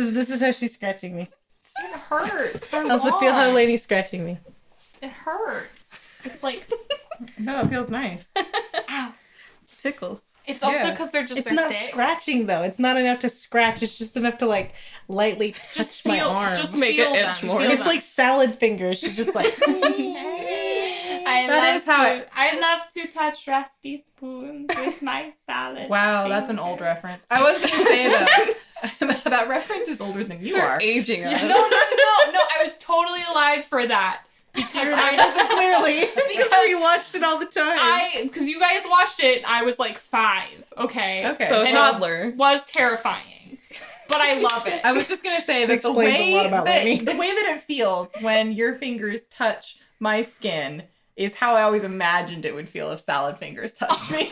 is how she's scratching me. It hurts. How's it feel how Lainey's scratching me? It hurts. It's like... No, it feels nice. Ow. Tickles. It's also because they're It's not thick. scratching though. It's not enough to scratch. It's just enough to like lightly touch my arm. Just Make feel it itch them, more. feel It's them. like salad fingers. She's just like. I love to touch rusty spoons with my salad. Wow, that's an old reference. I was going to say that. That reference is older than you are. Aging us. No, I was totally alive for that. Because Clearly. Because we watched it all the time. because you guys watched it, I was like 5, okay? Okay. So And toddler. it was terrifying. But I love it. I was just going to say that the Explains a lot way about that, Lainey. the way that it feels when your fingers touch my skin is how I always imagined it would feel if salad fingers touched me.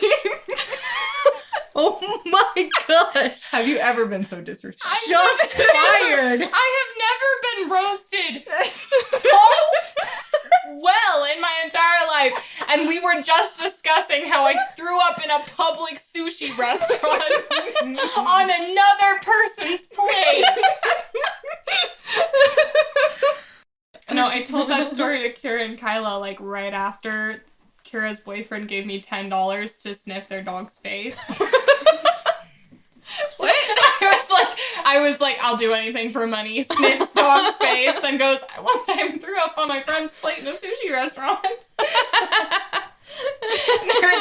Oh my gosh. Have you ever been so disrespectful? Shots fired. I have never been roasted so well in my entire life. And we were just discussing how I threw up in a public sushi restaurant on another person's plate. No, I told that story to Kira and Kyla like right after Kira's boyfriend gave me $10 to sniff their dog's face. What? I was like, I'll do anything for money. Sniffs dog's face, then goes, I one time threw up on my friend's plate in a sushi restaurant. They're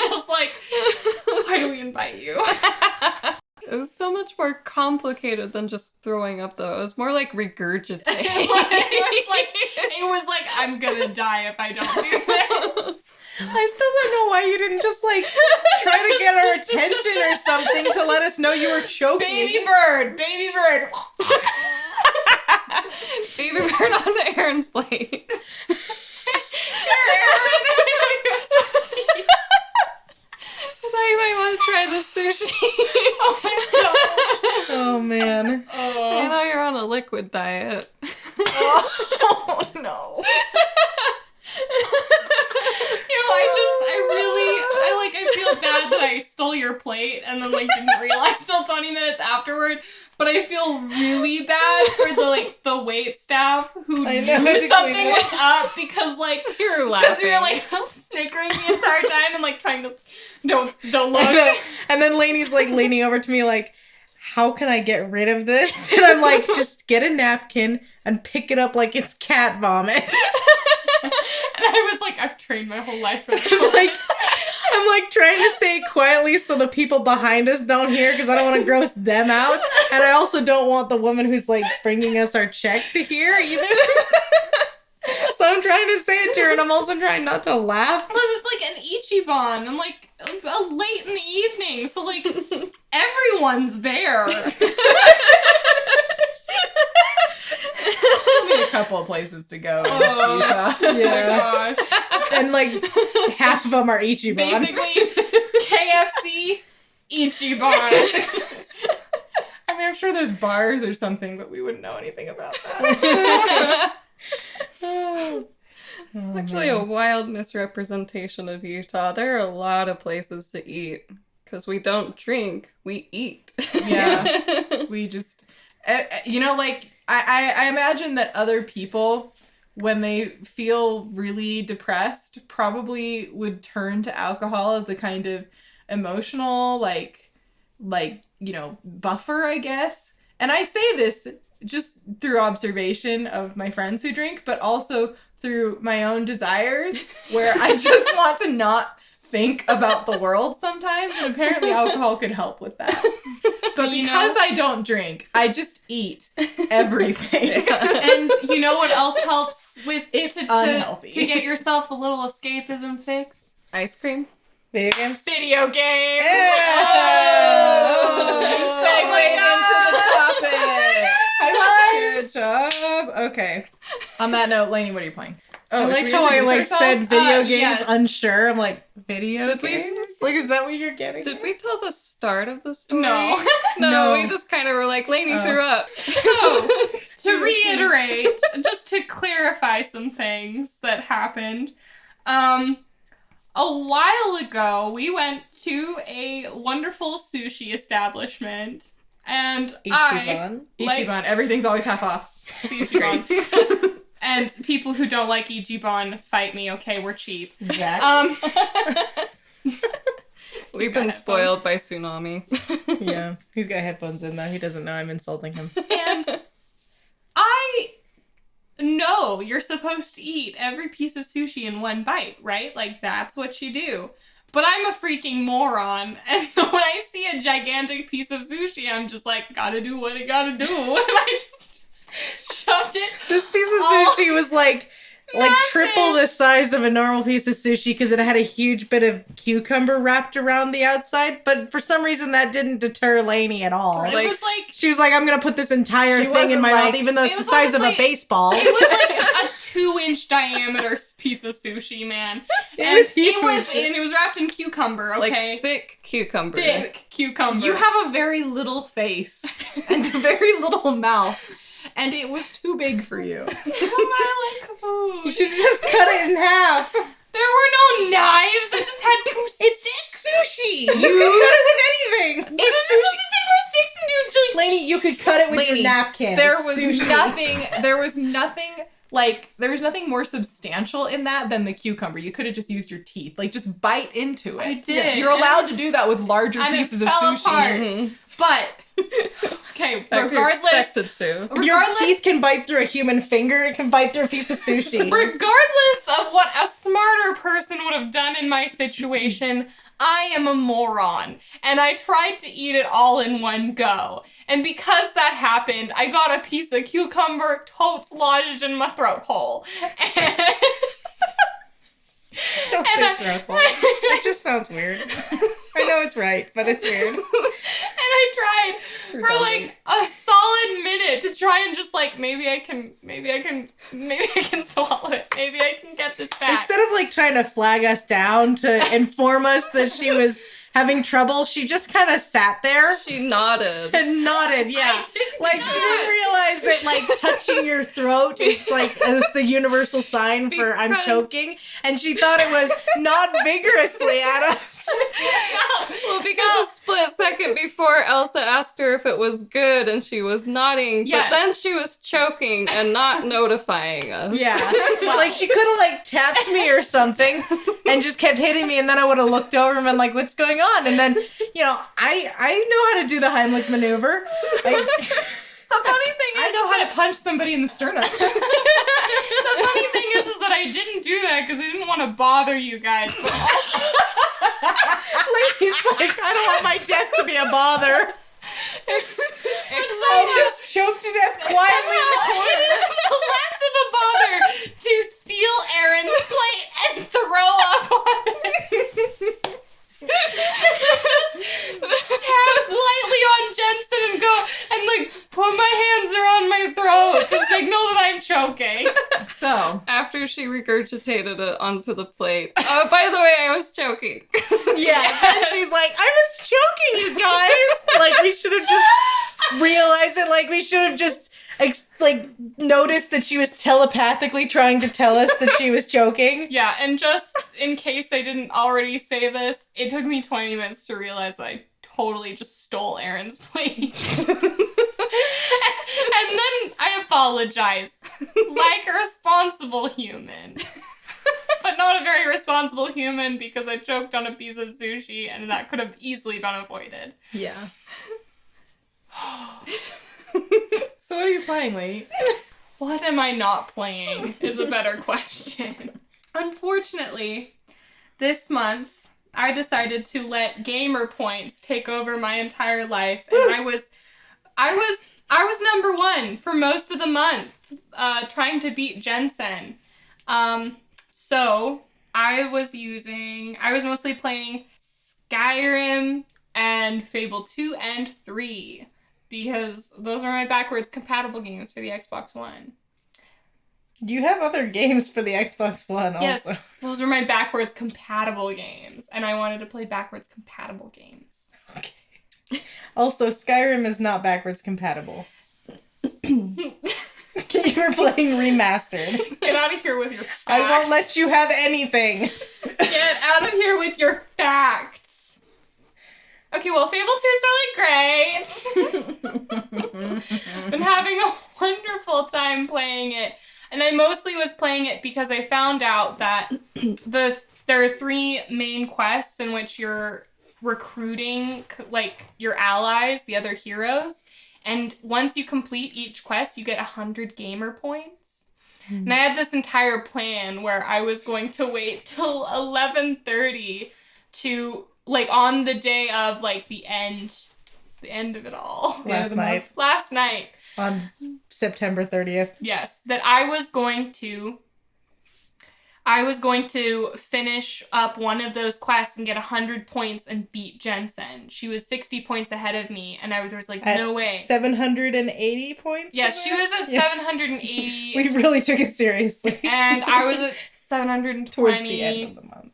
just like, why do we invite you? It's so much more complicated than just throwing up, though. It was more like regurgitating. it was like, I'm gonna die if I don't do this. I still don't know why you didn't just like try to get our attention or something to let us know you were choking. Baby bird. Baby bird on Aaron's plate. I thought you might want to try the sushi. Oh my god. Oh man. I know you're on a liquid diet. Oh no. I feel bad that I stole your plate and then didn't realize till 20 minutes afterward. But I feel really bad for the wait staff who knew something was up because You're laughing. we were snickering the entire time and trying to don't look. And then Lainey's leaning over to me how can I get rid of this? And I'm like, just get a napkin and pick it up like it's cat vomit. And I was like, I've trained my whole life for this. I'm trying to say it quietly so the people behind us don't hear because I don't want to gross them out. And I also don't want the woman who's bringing us our check to hear either. So I'm trying to say it to her and I'm also trying not to laugh. Plus it's an Ichiban and late in the evening. So everyone's there. Only a couple of places to go. Oh, yeah. Gosh. And half of them are Ichiban. Basically, KFC, Ichiban. I mean, I'm sure there's bars or something, but we wouldn't know anything about that. It's actually a wild misrepresentation of Utah. There are a lot of places to eat. Because we don't drink, we eat. Yeah. We just... I imagine that other people, when they feel really depressed, probably would turn to alcohol as a kind of emotional, buffer, I guess. And I say this just through observation of my friends who drink, but also through my own desires, where I just want to not think about the world sometimes, and apparently alcohol could help with that. But because I don't drink, I just eat everything. And you know what else helps with unhealthy. To get yourself a little escapism fix? Ice cream? Video games? Video games! Oh, segueing into the topic! Good job. Okay. On that note, Lainey, what are you playing? Oh, I should we how I introduce said ourselves? video games Yes. unsure. I'm like, video Did we- games? Is that what you're getting? Did we tell the start of the story? No. No, we just kind of were like, Lainey threw up. So, to reiterate, just to clarify some things that happened, a while ago, we went to a wonderful sushi establishment And Ichiban. Ichiban, everything's always half off. Ichiban. And people who don't like Ichiban fight me, okay? We're cheap. Zach. We've been spoiled by Tsunami. Yeah. He's got headphones in, though. He doesn't know I'm insulting him. And I know you're supposed to eat every piece of sushi in one bite, right? Like, that's what you do. But I'm a freaking moron. And so when I see a gigantic piece of sushi, I'm just like, gotta do what I gotta do. And I just shoved it. This piece of all sushi was like triple the size of a normal piece of sushi because it had a huge bit of cucumber wrapped around the outside. But for some reason, that didn't deter Lainey at all. It was like... She was like, I'm going to put this entire She thing in wasn't my like- mouth, even though it's It the was size of a honestly- baseball. It was like a 2-inch diameter piece of sushi, man. It was huge. And it was wrapped in cucumber, okay? Like thick cucumber. Thick cucumber. You have a very little face and a very little mouth, and it was too big for you. I like food. You should have just cut it in half. There were no knives. I just had 2 sticks. It's sushi. You can cut it with anything. It's just to take more sticks and do... Lainey, you could cut it with Lainey, your napkin. There It's was sushi. nothing more substantial in that than the cucumber. You could have just used your teeth. Like, just bite into it. I did. You're allowed to do that with larger And it pieces of fell sushi. apart. Mhm. But, okay, Fact, you're regardless... expected to. Your teeth can bite through a human finger. It can bite through a piece of sushi. Regardless of what a smarter person would have done in my situation, I am a moron. And I tried to eat it all in one go. And because that happened, I got a piece of cucumber totes lodged in my throat hole. And Don't And say throat hole. It just sounds weird. I know it's right, but it's weird. And I tried for redundant. like a solid minute to try and just like maybe I can swallow it. Maybe I can get this back. Instead of like trying to flag us down to inform us that she was having trouble, she just kind of sat there She nodded. and nodded. Yeah, I didn't like do she that. didn't realize that like touching your throat is like is the universal sign for I'm Because- choking, and she thought it was nod vigorously at us. Well, because a split second before Elsa asked her if it was good and she was nodding, Yes. but then she was choking and not notifying us. Yeah, like she could have like tapped me or something and just kept hitting me, and then I would have looked over and been like, "What's going on?" And then, you know, I know how to do the Heimlich maneuver. The funny thing is, I know how to punch somebody in the sternum. the funny thing is that I didn't do that because I didn't want to bother you guys. But also, Lainey's like, I don't want my death to be a bother. I'll just choke to death quietly in the corner. it is less of a bother to steal Aaron's plate and throw up on it. just tap lightly on Jensen and go and like just put my hands around my throat to signal that I'm choking. So, After she regurgitated it onto the plate. Oh, by the way, I was choking. Yeah, and she's like, I was choking, you guys. Like, we should have just realized it. Like, we should have just noticed that she was telepathically trying to tell us that she was choking. Yeah, and just in case I didn't already say this, it took me 20 minutes to realize that I totally just stole Aaron's plate. And then I apologized like a responsible human. But not a very responsible human because I choked on a piece of sushi and that could have easily been avoided. Yeah. So what are you playing, Lady? What am I not playing is a better question. Unfortunately, this month I decided to let gamer points take over my entire life, and I was number one for most of the month, trying to beat Jensen. So I was mostly playing Skyrim and Fable 2 and 3. Because those are my backwards compatible games for the Xbox One. You have other games for the Xbox One also. Yes, those are my backwards compatible games. And I wanted to play backwards compatible games. Okay. Also, Skyrim is not backwards compatible. You were playing remastered. Get out of here with your facts. I won't let you have anything. Get out of here with your facts. Okay, well, Fable 2 is really great. Been having a wonderful time playing it. And I mostly was playing it because I found out that there are 3 main quests in which you're recruiting, like, your allies, the other heroes. And once you complete each quest, you get 100 gamer points. And I had this entire plan where I was going to wait till 11:30 to, like, on the day of, like, the end of it all. Last night. Last night. On September 30th. Yes, that I was going to finish up one of those quests and get 100 points and beat Jensen. She was 60 points ahead of me, and I was like, no way. 780 points? Yes, she was at 780. We really took it seriously. And I was at 720. Towards the end of the month.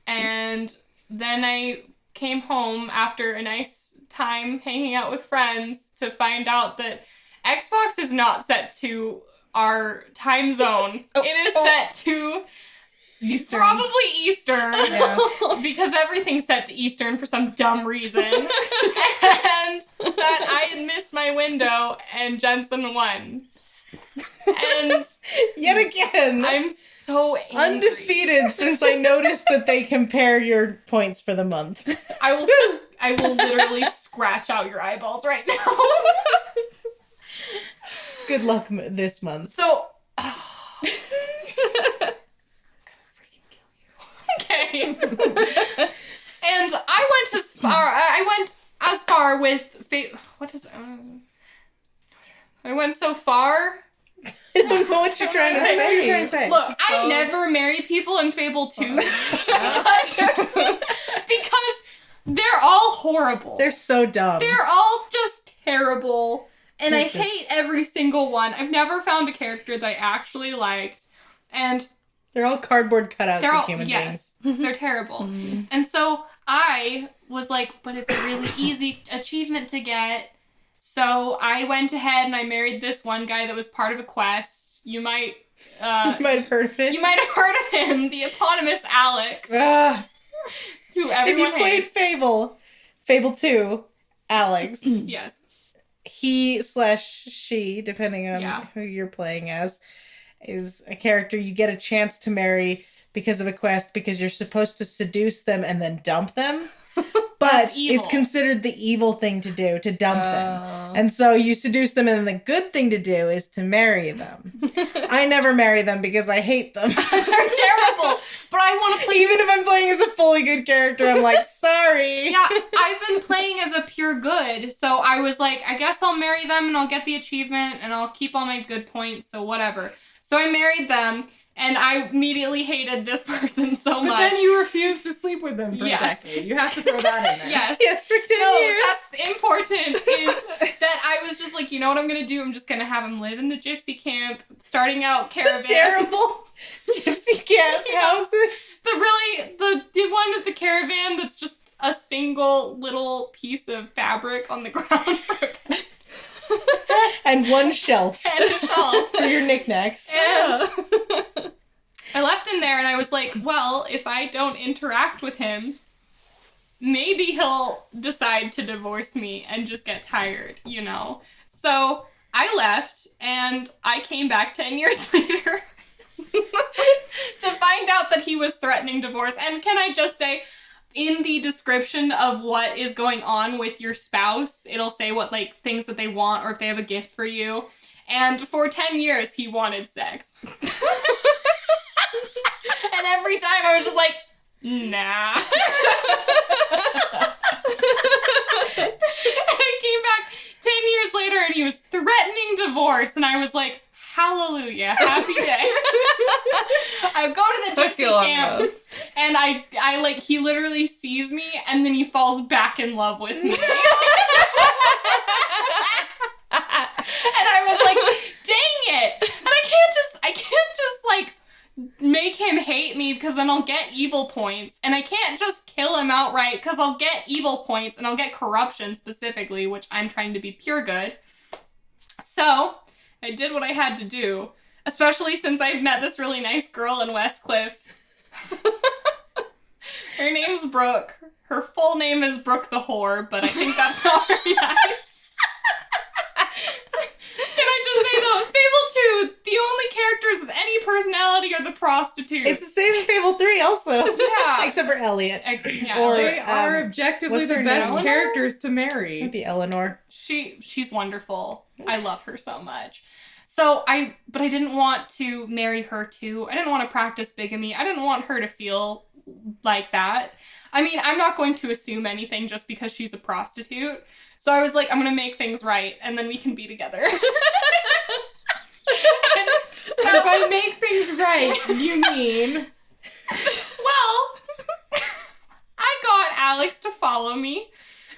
And then I came home after a nice time hanging out with friends to find out that Xbox is not set to our time zone. It is set to Eastern. probably Eastern. Yeah. Because everything's set to Eastern for some dumb reason. And that I had missed my window and Jensen won. And yet again, I'm so angry. undefeated since I noticed that they compare your points for the month. I will literally scratch out your eyeballs right now. Good luck this month. So, okay. And I went as far with I went so far. I don't know what you're trying to say. What are you trying to say? Look, I never marry people in Fable 2 because they're all horrible. They're so dumb. They're all just terrible. And I They're just- hate every single one. I've never found a character that I actually liked. And They're all cardboard cutouts they're all, of human beings. yes, they're terrible. And so I was like, but it's a really easy achievement to get. So I went ahead and I married this one guy that was part of a quest. You might You might have heard of it. you might have heard of him, the eponymous Alex, Ah, who if everyone you played hates. Fable 2, Alex, Yes. he/she, depending on Yeah. who you're playing as, is a character you get a chance to marry because of a quest because you're supposed to seduce them and then dump them. But That's evil. it's considered the evil thing to do, to dump them. Oh. And so you seduce them, and then the good thing to do is to marry them. I never marry them because I hate them. They're terrible. But I want to play. Even if I'm playing as a fully good character, I'm like, sorry. Yeah, I've been playing as a pure good, so I was like, I guess I'll marry them and I'll get the achievement and I'll keep all my good points, so whatever. So I married them, and I immediately hated this person so But much. then you refused to sleep with them for Yes. a decade. You have to throw that in there. Yes. Yes, for 10 No, years. that's important, is that I was just like, you know what I'm gonna do? I'm just gonna have him live in the gypsy camp, starting out caravan. The terrible gypsy camp Yeah. houses. The one with the caravan that's just a single little piece of fabric on the ground And one shelf and a shelf. for your knickknacks. And I left him there and I was like, well, if I don't interact with him, maybe he'll decide to divorce me and just get tired, you know? So I left and I came back 10 years later to find out that he was threatening divorce. And can I just say, in the description of what is going on with your spouse, it'll say what, like, things that they want or if they have a gift for you. And for 10 years, he wanted sex. And every time I was just like, nah. And I came back 10 years later and he was threatening divorce. And I was like, hallelujah, happy day. I go to the I feel gypsy camp almost. and I like, he literally sees me and then he falls back in love with me. And I was like, dang it. And I can't just like make him hate me because then I'll get evil points. And I can't just kill him outright because I'll get evil points and I'll get corruption specifically, which I'm trying to be pure good. So I did what I had to do, especially since I met this really nice girl in Westcliff Her name's Brooke. Her full name is Brooke the Whore, but I think that's not very nice. Can I just say though, Fable 2, the only characters with any personality are the prostitutes. It's the same in Fable 3 also. Yeah. Except for Elliot. Or They are objectively what's the her best name? characters to marry. Maybe Eleanor. she's wonderful. I love her so much. So but I didn't want to marry her too. I didn't want to practice bigamy. I didn't want her to feel like that. I mean, I'm not going to assume anything just because she's a prostitute. So I was like, I'm going to make things right, and then we can be together. And if I make things right, you mean... Well, I got Alex to follow me,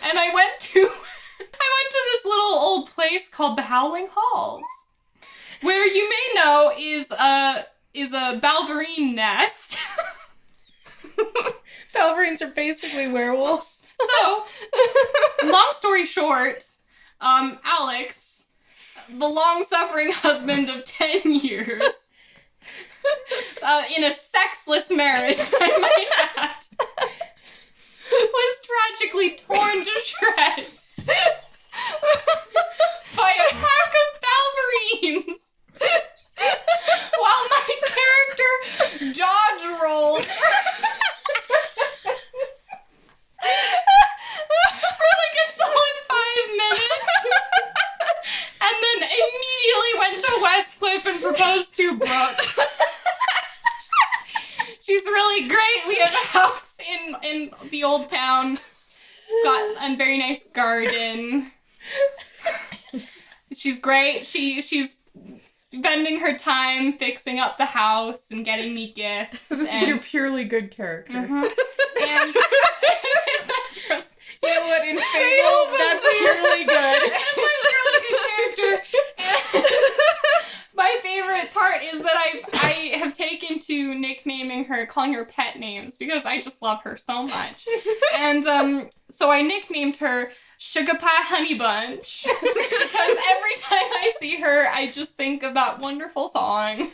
and I went to this little old place called the Howling Halls, where you may know is a Balverine nest. Balverines are basically werewolves. So, long story short, Alex, the long-suffering husband of 10 years, in a sexless marriage, I might add, was tragically torn to shreds by a pack of Balverines while my character dodge rolled for like a solid 5 minutes, and then immediately went to Westcliff and proposed to Brooke. She's really great. We have a house in the old town, got a very nice garden. She's great. She's spending her time fixing up the house and getting me gifts. So this is your purely good character. Mhm. And You know what? In Fable, that's purely good. That's my really good character. And my favorite part is that I have taken to nicknaming her, calling her pet names, because I just love her so much. And so I nicknamed her Sugar Pie Honey Bunch, because every time I see her, I just think of that wonderful song.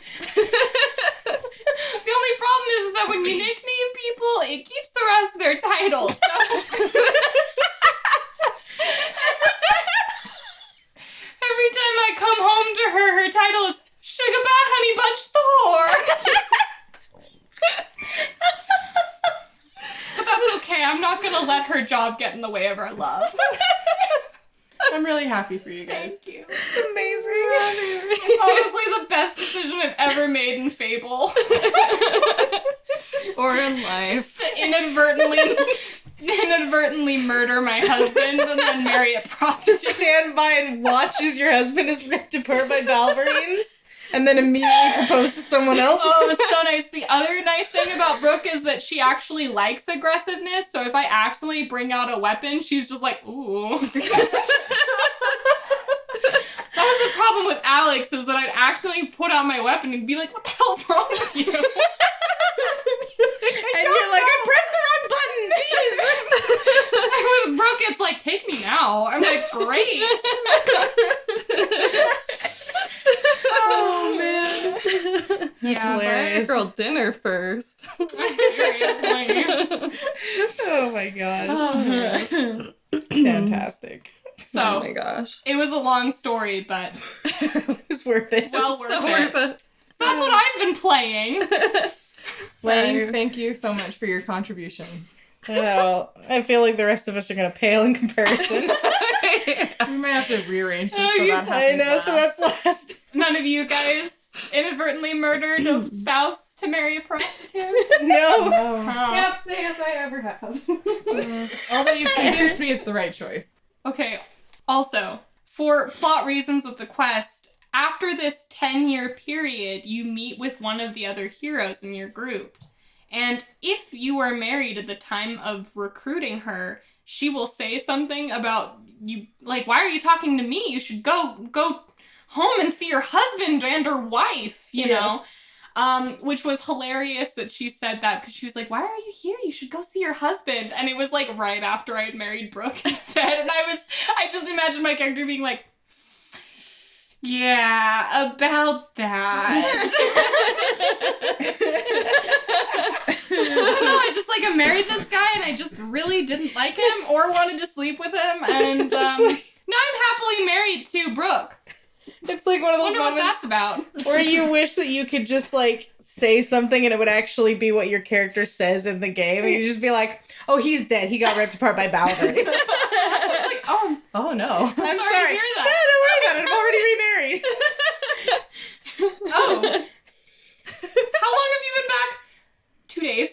The only problem is that when you nickname people, it keeps the rest of their titles. So every time I come home to her, her title is Sugar Pie Honey Bunch the Whore. But that's okay. I'm not gonna let her job get in the way of our love. I'm really happy for you guys. Thank you. It's amazing. It's honestly the best decision I've ever made in Fable. Or in life. To inadvertently murder my husband and then marry a Just prostitute. stand by and watch as your husband is ripped apart by Balverines, and then immediately propose to someone else. Oh, it was so nice. The other nice thing about Brooke is that she actually likes aggressiveness, so if I accidentally bring out a weapon, she's just like, ooh. That was the problem with Alex, is that I'd actually put out my weapon and be like, what the hell's wrong with you? And you're like, I pressed the wrong button, jeez! And with Brooke, it's like, take me now. I'm like, great. Oh, man. That's Buy a hilarious. girl dinner first. Seriously. Oh my gosh. Oh. Fantastic. Oh So, my gosh. it was a long story, but It's worth it. well worth So it. worth it. So that's what I've been playing. Lane, thank you so much for your contribution. I know. I feel like the rest of us are gonna pale in comparison. We might have to rearrange this Oh, so you- that I happens know, so last. that's last. None of you guys inadvertently murdered a spouse to marry a prostitute? No. No. Oh. Can't say as I ever have. Although you've convinced me it's the right choice. Okay, also, for plot reasons with the quest, after this 10-year period, you meet with one of the other heroes in your group. And if you are married at the time of recruiting her, she will say something about you, like, why are you talking to me? You should go home and see your husband and or wife, you know? Which was hilarious that she said that, because she was like, why are you here? You should go see your husband. And it was like right after I had married Brooke instead. And I just imagined my character being like, yeah, about that. I just like I married this guy and I just really didn't like him or wanted to sleep with him, and now I'm happily married to Brooke. It's like one of those Wonder what moments that's about. where you wish that you could just like say something and it would actually be what your character says in the game, and you just be like, "Oh, he's dead. He got ripped apart by Baldur." I was like, oh, Oh no. I'm sorry to sorry. hear No, that. don't worry about it. I'm already remarried. Oh. How long have you been back? 2 days.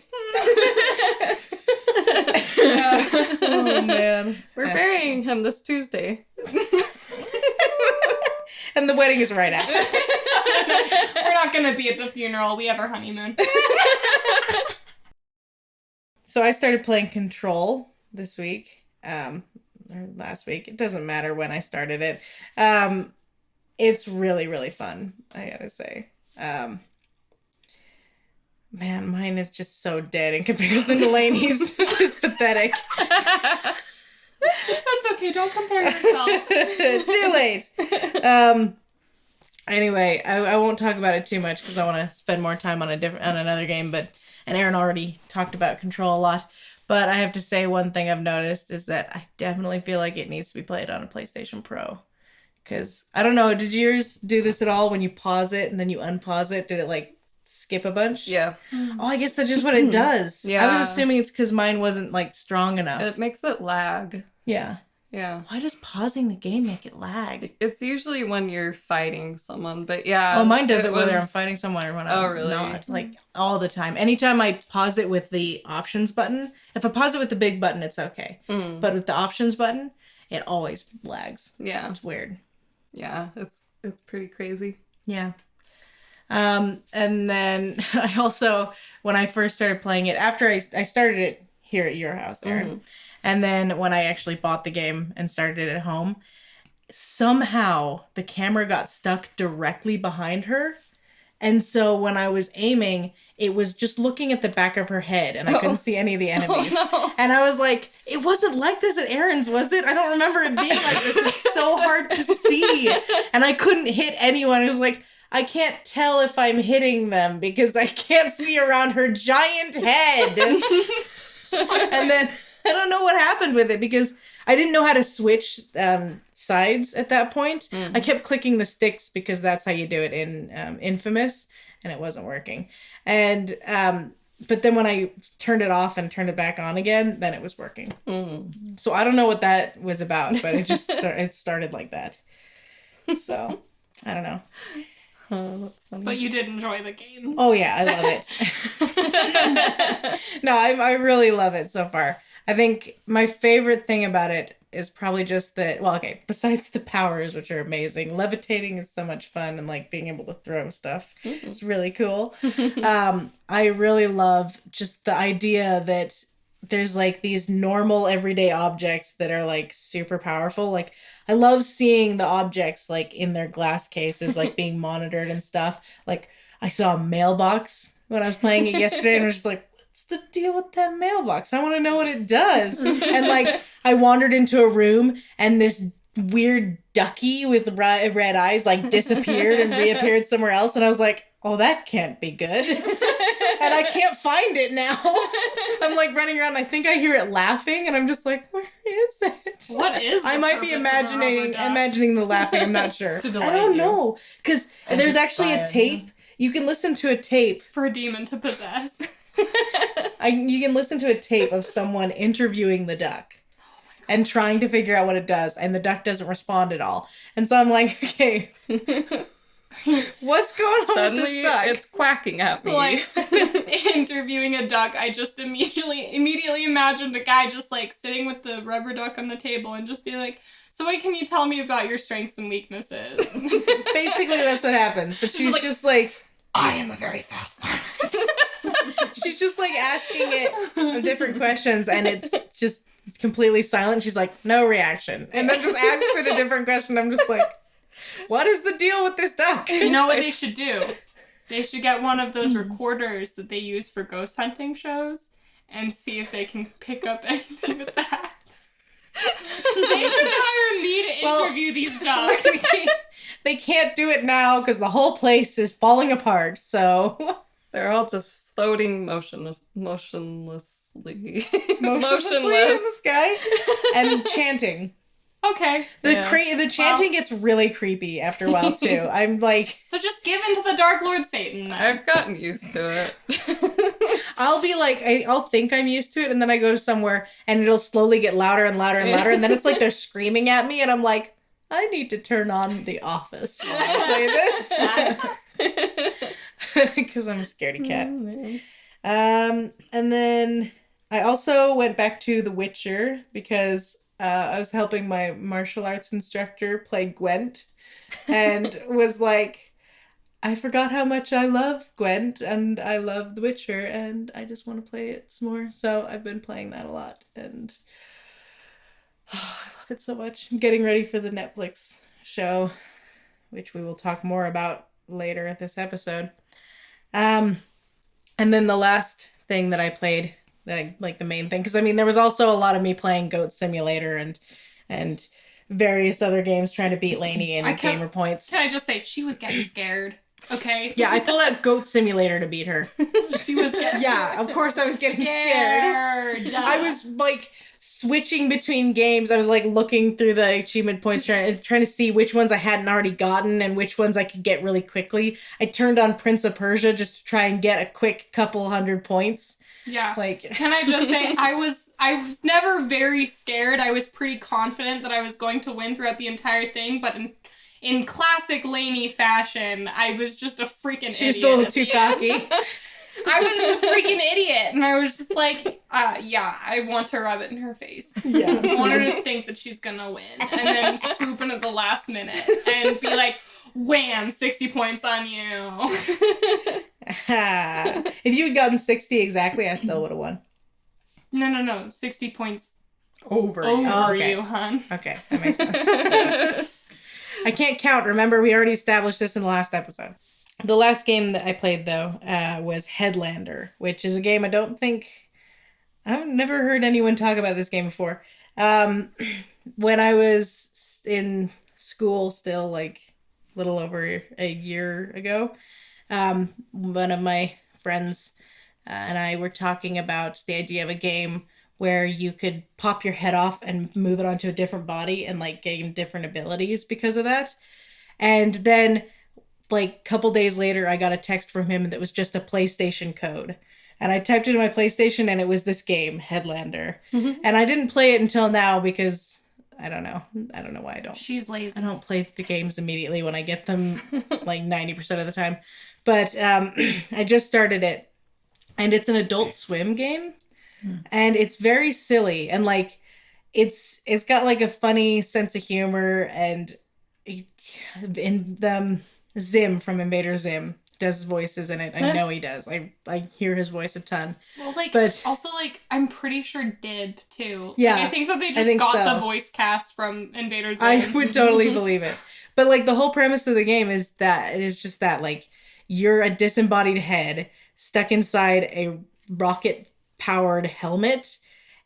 Oh man. We're burying him this Tuesday. And the wedding is right after. We're not gonna be at the funeral. We have our honeymoon. So I started playing Control this week. Or last week. It doesn't matter when I started it. It's really, really fun, I gotta say. Man, mine is just so dead in comparison to Lainey's. This is pathetic. That's okay. Don't compare yourself. Too late. Anyway, I won't talk about it too much because I want to spend more time on another game. And Aaron already talked about Control a lot. But I have to say one thing I've noticed is that I definitely feel like it needs to be played on a PlayStation Pro. Because I don't know, did yours do this at all when you pause it and then you unpause it? Did it like skip a bunch? Yeah. Oh, I guess that's just what it does. Yeah. I was assuming it's because mine wasn't like strong enough. It makes it lag. Yeah. Yeah. Why does pausing the game make it lag? It's usually when you're fighting someone, but yeah. Oh, mine does it it whether I'm was- fighting someone or when I'm really? not. Like, all the time. Anytime I pause it with the options button, if I pause it with the big button, it's okay. Mm. But with the options button, it always lags. Yeah. It's weird. Yeah. It's pretty crazy. Yeah. And then I also, when I first started playing it, after I started it here at your house, Aaron, and then when I actually bought the game and started it at home, somehow the camera got stuck directly behind her. And so when I was aiming, it was just looking at the back of her head and I couldn't see any of the enemies. Oh, no. And I was like, it wasn't like this at Aaron's, was it? I don't remember it being like this. It's so hard to see. And I couldn't hit anyone. It was like, I can't tell if I'm hitting them because I can't see around her giant head. And then I don't know what happened with it because I didn't know how to switch sides at that point. I kept clicking the sticks because that's how you do it in Infamous, and it wasn't working. And but then when I turned it off and turned it back on again, then it was working. So I don't know what that was about, but it just it started like that. So I don't know. Oh, that's funny. But you did enjoy the game. Oh yeah, I love it. No, I really love it so far. I think my favorite thing about it is probably just that, well, okay, besides the powers, which are amazing, levitating is so much fun and like being able to throw stuff. It's really cool. I really love just the idea that there's like these normal everyday objects that are like super powerful. Like I love seeing the objects like in their glass cases, like being monitored and stuff. Like I saw a mailbox when I was playing it yesterday and was just like, what's the deal with that mailbox? I want to know what it does. And like I wandered into a room and this weird ducky with red eyes like disappeared and reappeared somewhere else. And I was like, oh, that can't be good. And I can't find it now. I'm like running around. I think I hear it laughing, and I'm just like, where is it? What is? I the might be purpose of a rubber duck? imagining the laughing. I'm not sure. To I delight don't you. know, because And there's to actually a spy on you. tape. You can listen to a tape. For a demon to possess. You can listen to a tape of someone interviewing the duck. And trying to figure out what it does, and the duck doesn't respond at all. And so I'm like, okay, what's going on with Suddenly, this duck? it's quacking at me. So like interviewing a duck, I just immediately imagined a guy just like sitting with the rubber duck on the table and just being like, so what can you tell me about your strengths and weaknesses? Basically, that's what happens. But she's like, just like, I am a very fast learner. she's just like asking it different questions, and it's just completely silent. She's like, no reaction. And then just asks it a different question. I'm just like, what is the deal with this duck? You know what they should do? They should get one of those recorders that they use for ghost hunting shows and see if they can pick up anything with that. They should hire me to Well, interview these ducks. They can't do it now because the whole place is falling apart. So They're all just floating motionlessly. Motionlessly in the sky and chanting. Okay. The chanting gets really creepy after a while too. I'm like, So just give in to the Dark Lord Satan then. I've gotten used to it. I'll be like, I'll think I'm used to it, and then I go to somewhere and it'll slowly get louder and louder and louder, and then it's like they're screaming at me, and I'm like, I need to turn on The Office while I play this. Because I'm a scaredy cat. And then I also went back to The Witcher because I was helping my martial arts instructor play Gwent, and was like, I forgot how much I love Gwent, and I love The Witcher, and I just want to play it some more. So I've been playing that a lot, and I love it so much. I'm getting ready for the Netflix show, which we will talk more about later this episode. And then the last thing that I played, like the main thing, because I mean there was also a lot of me playing Goat Simulator and various other games trying to beat Lainey and gamer points. Can I just say, she was getting scared. Okay. Yeah, I pulled out Goat Simulator to beat her. She was getting Yeah, of course I was getting scared. I was like switching between games. I was like looking through the achievement points, trying to see which ones I hadn't already gotten and which ones I could get really quickly. I turned on Prince of Persia just to try and get a quick couple 100 points. Yeah. Like, can I just say, I was never very scared. I was pretty confident that I was going to win throughout the entire thing, but in classic Lainey fashion, I was just a freaking idiot. She's still too cocky. I was just a freaking idiot, and I was just like, yeah, I want to rub it in her face. Yeah. I want her to think that she's gonna win, and then swoop in at the last minute and be like, wham, 60 points on you. If you had gotten 60 exactly, I still would have won. No. 60 points Over. you, hon. Okay, that makes sense. I can't count. Remember, we already established this in the last episode. The last game that I played, though, was Headlander, which is a game I've never heard anyone talk about this game before. When I was in school still, like, a little over a year ago, one of my friends and I were talking about the idea of a game where you could pop your head off and move it onto a different body and like gain different abilities because of that. And then like a couple days later, I got a text from him that was just a PlayStation code. And I typed it in my PlayStation and it was this game, Headlander. Mm-hmm. And I didn't play it until now because I don't know why I don't. She's lazy. I don't play the games immediately when I get them like 90% of the time. But I just started it. And it's an Adult Swim game. And it's very silly, and like it's got like a funny sense of humor, and Zim from Invader Zim does voices in it. I know he does. I hear his voice a ton. Well, like, but also like I'm pretty sure Dib too. Yeah, like, I think that they just got the voice cast from Invader Zim. I would totally believe it. But like the whole premise of the game is that it is just that like you're a disembodied head stuck inside a rocket powered helmet,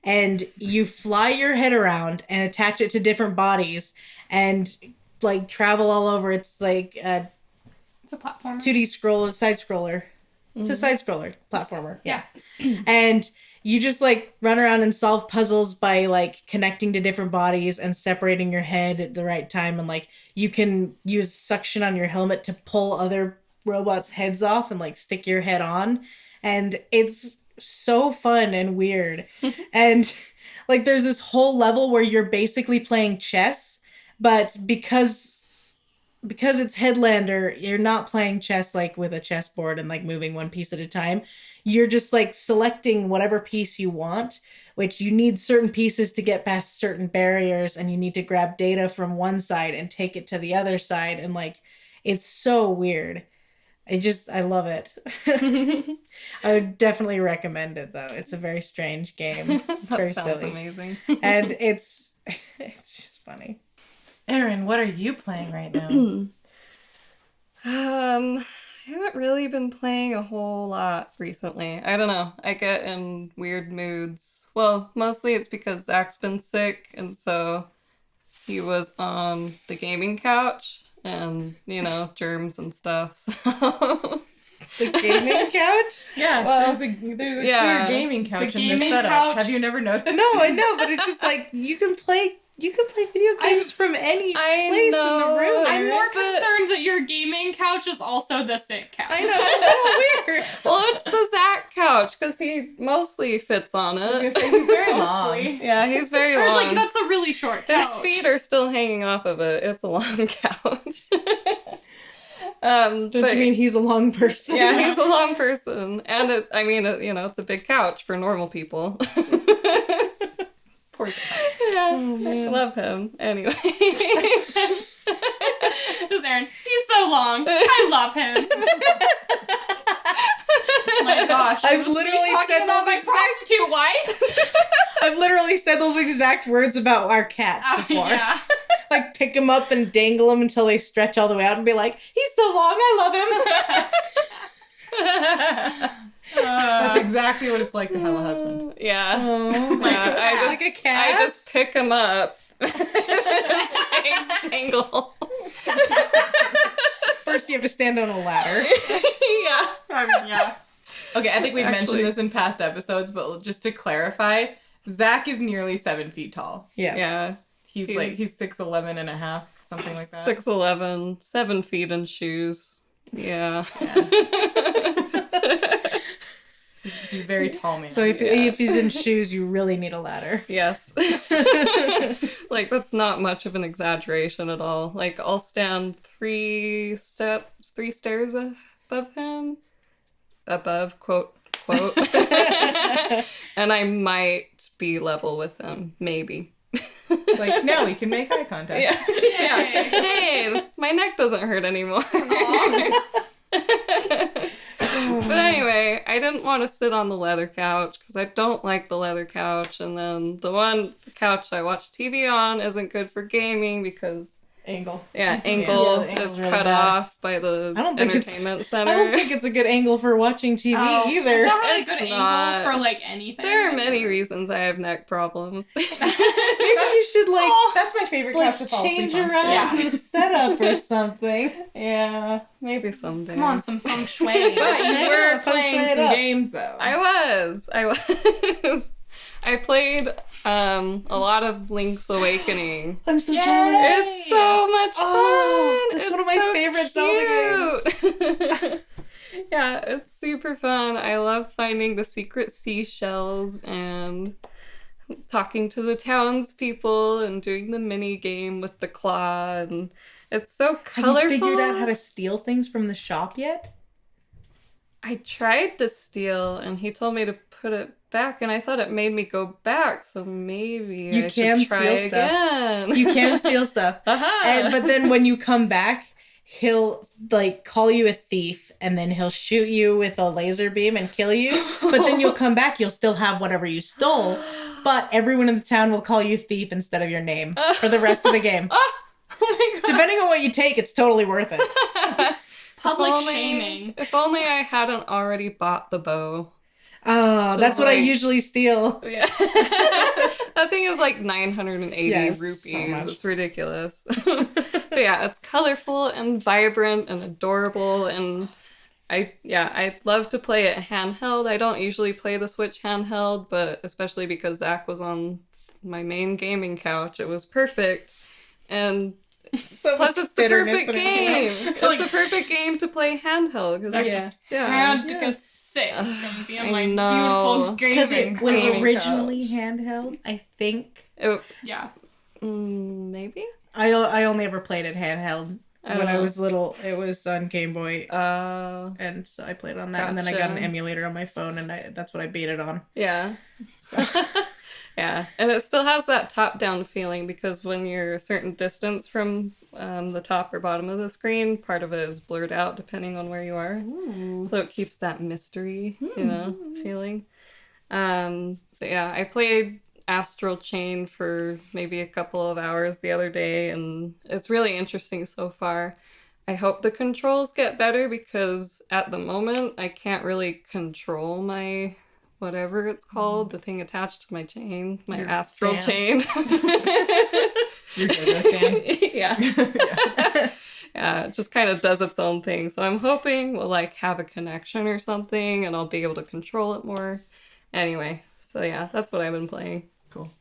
and you fly your head around and attach it to different bodies and like travel all over. It's like it's a platformer. 2D side scroller. It's a side scroller platformer. Yeah. And you just like run around and solve puzzles by like connecting to different bodies and separating your head at the right time, and like you can use suction on your helmet to pull other robots' heads off and like stick your head on, and it's so fun and weird. And like there's this whole level where you're basically playing chess, but because it's Headlander, you're not playing chess like with a chessboard and like moving one piece at a time. You're just like selecting whatever piece you want, which you need certain pieces to get past certain barriers, and you need to grab data from one side and take it to the other side, and like it's so weird. I love it. I would definitely recommend it, though. It's a very strange game. It's very sounds silly. Amazing. And it's just funny. Erin, what are you playing right now? I haven't really been playing a whole lot recently. I don't know. I get in weird moods. Well, mostly it's because Zach's been sick, and so he was on the gaming couch. And, you know, germs and stuff. So The gaming couch? Yeah, Well, there's a yeah. clear gaming couch The in this gaming setup. couch. Have you never noticed? No, I know, but it's just like you can play video games from any I place know. in the room. I'm more But- concerned that your gaming couch is also the sick couch. I know, it's a little weird. Well, it's the Zach couch because he mostly fits on I was it. gonna say he's very long. Mostly. Yeah, he's very I was long. like, that's a really short couch. His feet are still hanging off of it. It's a long couch. Don't you mean he's a long person? Yeah, he's a long person, and it's a big couch for normal people. Poor guy. Yeah, Oh, I man. love him. Anyway. Just Aaron. He's so long. I love him. Oh my gosh. I've was me literally talking said about those my exact- prostitute wife. I've literally said those exact words about our cats before. Yeah. Like pick them up and dangle them until they stretch all the way out and be like, he's so long, I love him. That's exactly what it's like to have a husband. Yeah. Oh, Yeah, like a cat? I just pick him up. Nice angle. First you have to stand on a ladder. Yeah. I mean, yeah. Okay, I think we've Actually- mentioned this in past episodes, but just to clarify, Zach is nearly 7 feet tall. Yeah. Yeah. He's 6'11" and a half, something like that. 6'11", 7 feet in shoes. Yeah. He's a very tall man. So if he's in shoes, you really need a ladder. Yes. Like, that's not much of an exaggeration at all. Like, I'll stand 3 stairs above him. Above, quote. And I might be level with him. Maybe. It's like, now we can make eye contact. Yeah. Yeah. Hey, my neck doesn't hurt anymore. But anyway, I didn't want to sit on the leather couch because I don't like the leather couch. And then the couch I watch TV on isn't good for gaming because, Angle. angle the angle's is really cut bad. off by the I don't think it's- entertainment center. I don't think it's a good angle for watching TV Oh, either. It's not really a It's good not. angle for like anything. There are many reasons I have neck problems. Maybe you should like That's my favorite couch to fall change asleep on. around Yeah. the setup or something. Yeah, maybe someday. Come on, some feng shui. But you Yeah, were feng playing shui it some up. games, though. I was. I played a lot of Link's Awakening. I'm so Yay! jealous. It's so much fun. Oh, it's one of my so favorite Zelda games. Yeah, it's super fun. I love finding the secret seashells and talking to the townspeople and doing the mini game with the claw, and it's so Have colorful. you figured out how to steal things from the shop yet? I tried to steal, and he told me to put it back, and I thought it made me go back, so maybe You I can should try steal stuff. again. You can steal stuff. Uh-huh. But then when you come back, he'll like call you a thief and then he'll shoot you with a laser beam and kill you. But then you'll come back, you'll still have whatever you stole. But everyone in the town will call you thief instead of your name for the rest of the game. Oh my god. Depending on what you take, it's totally worth it. Public If only- shaming. If only I hadn't already bought the bow. Oh, Just that's what I like- usually steal. Yeah. That thing is like 980 Yeah, it's rupees. so much. It's ridiculous. But yeah, it's colorful and vibrant and adorable, and I'd love to play it handheld. I don't usually play the Switch handheld, but especially because Zach was on my main gaming couch, it was perfect. And So plus, much it's the bitterness perfect in it. game. It's the perfect game to play handheld because Yeah. Hand to sit and be on I my know. beautiful Because gaming it was gaming originally couch. handheld, I think. Yeah. Maybe. I only ever played it handheld. When I was little, it was on Game Boy, and so I played on that. And then I got an Gotcha. emulator on my phone, and that's what I beat it on. Yeah. Yeah, and it still has that top-down feeling because when you're a certain distance from the top or bottom of the screen, part of it is blurred out depending on where you are. So it keeps that mystery, feeling. But yeah, I played Astral Chain for maybe a couple of hours the other day, and it's really interesting so far. I hope the controls get better because at the moment I can't really control my whatever it's called, the thing attached to my chain, my Your astral stand. chain. Your JoJo stand. Yeah. Yeah. Yeah, it just kind of does its own thing. So I'm hoping we'll like have a connection or something and I'll be able to control it more. Anyway, so yeah, that's what I've been playing. Cool.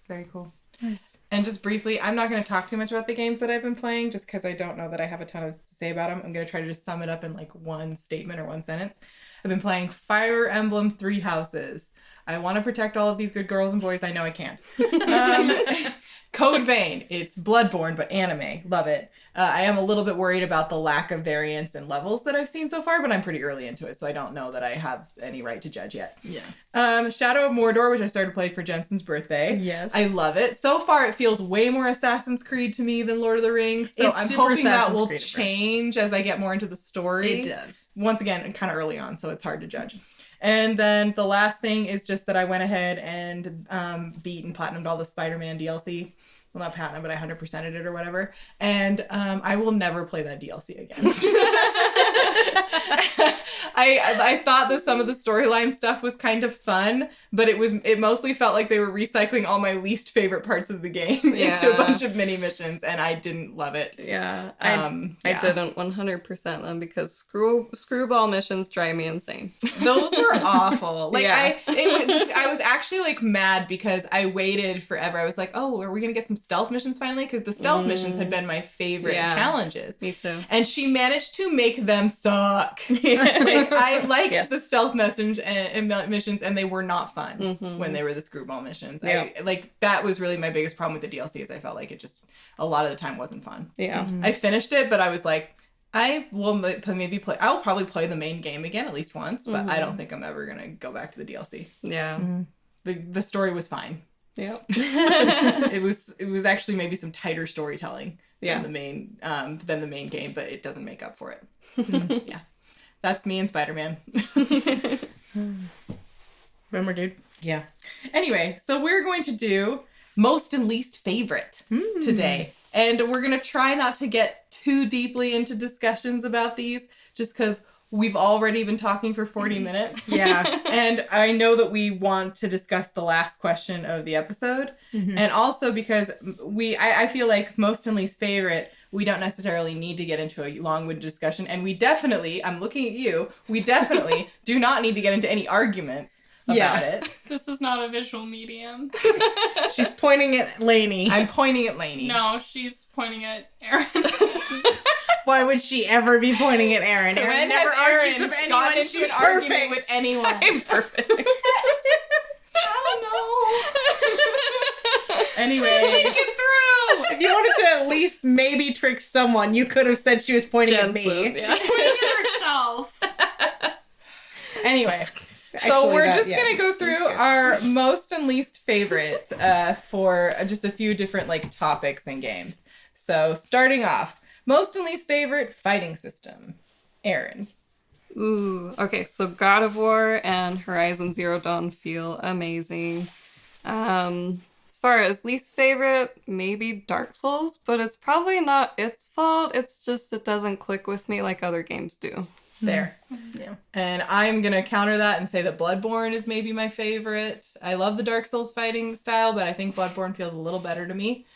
Very cool. Nice. And just briefly, I'm not going to talk too much about the games that I've been playing just because I don't know that I have a ton to say about them. I'm going to try to just sum it up in like one statement or one sentence. I've been playing Fire Emblem Three Houses. I want to protect all of these good girls and boys. I know I can't. Code Vein. It's Bloodborne, but anime. Love it. I am a little bit worried about the lack of variance and levels that I've seen so far, but I'm pretty early into it, so I don't know that I have any right to judge yet. Yeah. Shadow of Mordor, which I started playing for Jensen's birthday. Yes. I love it. So far, it feels way more Assassin's Creed to me than Lord of the Rings, so It's I'm super hoping that Assassin's will Creed at first. change as I get more into the story. It does. Once again, kind of early on, so it's hard to judge. And then the last thing is just that I went ahead and beat and platinumed all the Spider-Man DLC. Well, not platinum, but I 100%ed it or whatever. And I will never play that DLC again. I thought that some of the storyline stuff was kind of fun, but it mostly felt like they were recycling all my least favorite parts of the game into a bunch of mini missions, and I didn't love it. Yeah, I didn't 100% them because screwball missions drive me insane. Those were awful. Like Yeah. I was actually like mad because I waited forever. I was like, oh, are we gonna get some stealth missions finally? Because the stealth missions had been my favorite challenges. Me too. And she managed to make them suck. Like, I liked Yes. the stealth missions and they were not fun when they were the screwball missions. Yeah. That was really my biggest problem with the DLC is I felt like it just a lot of the time wasn't fun. Yeah. I finished it, but I was like, I'll probably play the main game again at least once, but I don't think I'm ever gonna go back to the DLC. Yeah. The story was fine. Yep. It was actually maybe some tighter storytelling Yeah. than the main game, but it doesn't make up for it. Yeah. That's me and Spider-Man. Remember, dude? Yeah. Anyway, so we're going to do most and least favorite today. And we're going to try not to get too deeply into discussions about these just because we've already been talking for 40 minutes. Yeah. And I know that we want to discuss the last question of the episode. And also because I feel like most and least favorite, we don't necessarily need to get into a long-winded discussion. And we definitely, I'm looking at you, we definitely do not need to get into any arguments about it. This is not a visual medium. She's pointing at Lainey. I'm pointing at Lainey. No, she's pointing at Aaron. Why would she ever be pointing at Aaron? Aaron When never has argues Aaron with gotten anyone. into She's an argument perfect. with anyone? I'm perfect. I Anyway, don't know. Think it through. If you wanted to at least maybe trick someone, you could have said she was pointing at me. Jensen, yeah. She's pointing at herself. anyway. So Actually, we're that- just yeah, going to go that's through good. our most and least favorite for just a few different like topics and games. So starting off, most and least favorite fighting system. Aaron. Ooh, okay, so God of War and Horizon Zero Dawn feel amazing. As far as least favorite, maybe Dark Souls, but it's probably not its fault. It's just it doesn't click with me like other games do. There. Yeah. And I'm going to counter that and say that Bloodborne is maybe my favorite. I love the Dark Souls fighting style, but I think Bloodborne feels a little better to me.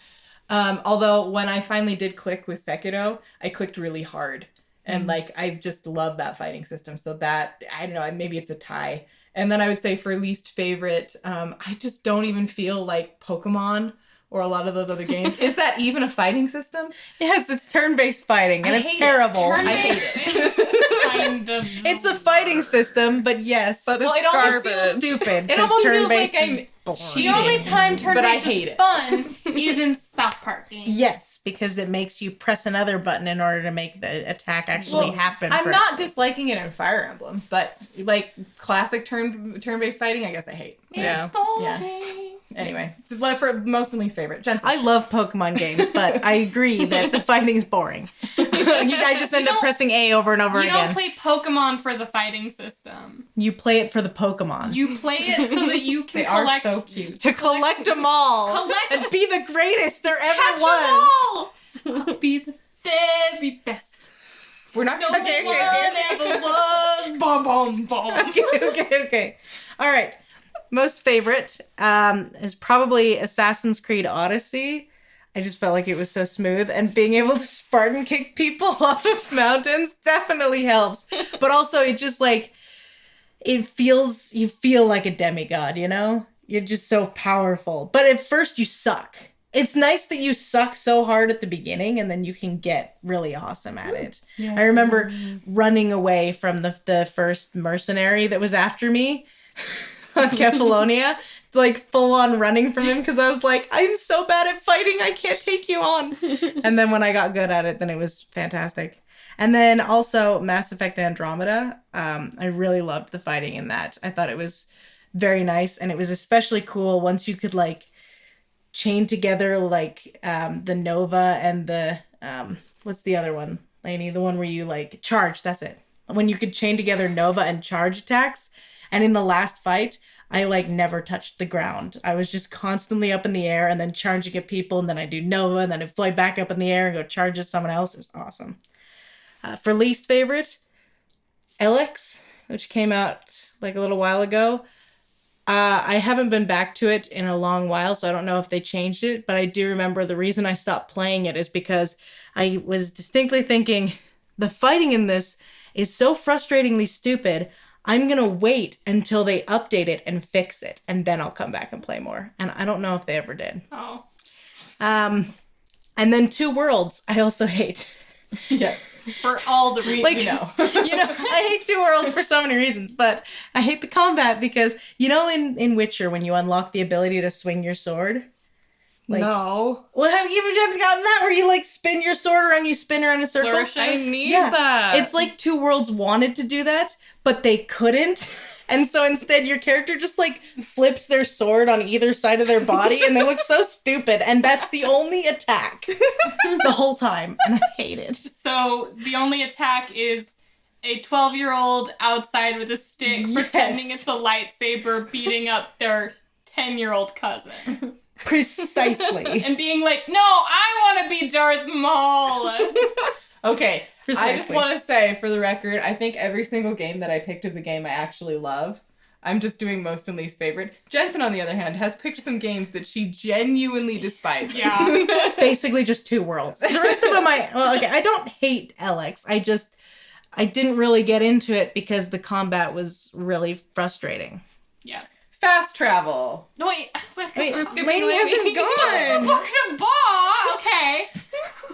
Although when I finally did click with Sekiro, I clicked really hard. And like, I just love that fighting system. So that, I don't know, maybe it's a tie. And then I would say for least favorite, I just don't even feel like Pokemon or a lot of those other games. Is that even a fighting system? Yes, it's turn-based fighting, and I it's hate it. terrible. I hate it. Kind of. It's a fighting system, but yes, But Well, it's it almost garbage. stupid. It Because almost feels turn-based like is I'm boring. The only time But I turn-based hate is it. fun is in South Park games. Yes, because it makes you press another button in order to make the attack actually Well, happen. I'm correctly. not disliking it in Fire Emblem, but like classic turn-based fighting, I guess I hate. Yeah. It's boring. Anyway, for most and least favorite, Jensen. I love Pokemon games, but I agree that the fighting's boring. I just end up pressing A over and over You again. don't play Pokemon for the fighting system. You play it for the Pokemon. You play it so that you can they are collect. so cute. to collect them all. Collect- and be the greatest there ever Catch 'em was. all! I'll be the very best. We're not No gonna Okay, one ever was. Bum bum bum. Okay. All right. Most favorite is probably Assassin's Creed Odyssey. I just felt like it was so smooth, and being able to Spartan kick people off of mountains definitely helps. But also, it just like, you feel like a demigod, you know? You're just so powerful. But at first, you suck. It's nice that you suck so hard at the beginning, and then you can get really awesome at it. Yeah. I remember running away from the first mercenary that was after me on Kefalonia, like full on running from him because I was like, I'm so bad at fighting, I can't take you on. And then when I got good at it, then it was fantastic. And then also Mass Effect Andromeda. I really loved the fighting in that. I thought it was very nice, and it was especially cool once you could like chain together like the Nova and the what's the other one, Lainey? The one where you like charge, that's it. When you could chain together Nova and charge attacks. And in the last fight, I like never touched the ground. I was just constantly up in the air and then charging at people, and then I do Nova and then I fly back up in the air and go charge at someone else. It was awesome. For least favorite, Alex, which came out like a little while ago. I haven't been back to it in a long while, so I don't know if they changed it, but I do remember the reason I stopped playing it is because I was distinctly thinking, the fighting in this is so frustratingly stupid, I'm gonna wait until they update it and fix it, and then I'll come back and play more. And I don't know if they ever did. Oh. And then Two Worlds, I also hate. Yeah. For all the reasons. Like, you know. I hate Two Worlds for so many reasons, but I hate the combat because, you know, in Witcher, when you unlock the ability to swing your sword? Like, No. well, have you ever gotten that where you, like, spin your sword around, you spin around in a circle? Flourishes. I need Yeah. that. It's like Two Worlds wanted to do that, but they couldn't. And so instead, your character just, like, flips their sword on either side of their body, and they look so stupid. And that's the only attack the whole time. And I hate it. So the only attack is a 12-year-old outside with a stick pretending it's a lightsaber beating up their 10-year-old cousin. Precisely. And being like, no, I want to be Darth Maul. Okay, I just Precisely. want to say, for the record, I think every single game that I picked is a game I actually love. I'm just doing most and least favorite. Jensen, on the other hand, has picked some games that she genuinely despises. Yeah. Basically just Two Worlds. The rest of them, I don't hate Alex. I didn't really get into it because the combat was really frustrating. Yes. Fast travel. No, wait. Wait, We're skipping Lainey Lainey. hasn't gone. Bakada ba. Okay.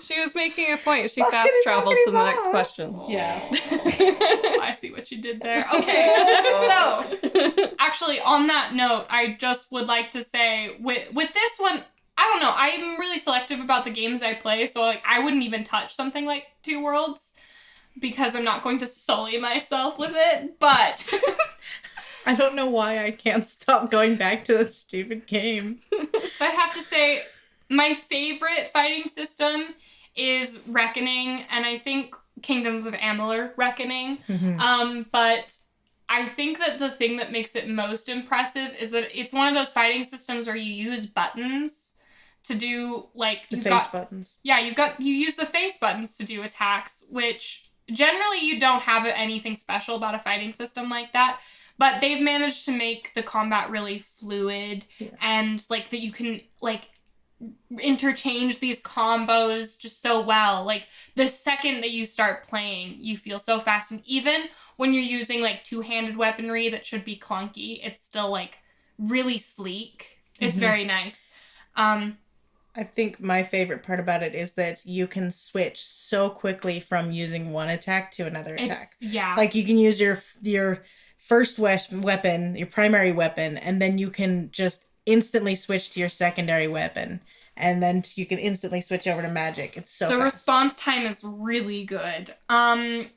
She was making a point. She Buckety, fast traveled to the buckety, next blah. question. Yeah. Oh, I see what you did there. Okay. So, actually, on that note, I just would like to say, with this one, I don't know. I'm really selective about the games I play, so like I wouldn't even touch something like Two Worlds because I'm not going to sully myself with it. But I don't know why I can't stop going back to that stupid game. I'd have to say my favorite fighting system is Reckoning, and I think Kingdoms of Amalur Reckoning. But I think that the thing that makes it most impressive is that it's one of those fighting systems where you use buttons to do like The face buttons. Yeah, you use the face buttons to do attacks, which generally you don't have anything special about a fighting system like that. But they've managed to make the combat really fluid and like that you can like interchange these combos just so well. Like the second that you start playing, you feel so fast, and even when you're using like two-handed weaponry that should be clunky, it's still like really sleek. It's very nice. I think my favorite part about it is that you can switch so quickly from using one attack to another attack. Yeah. Like you can use your first weapon, your primary weapon, and then you can just instantly switch to your secondary weapon, and then you can instantly switch over to magic. It's so the fast. response time is really good. On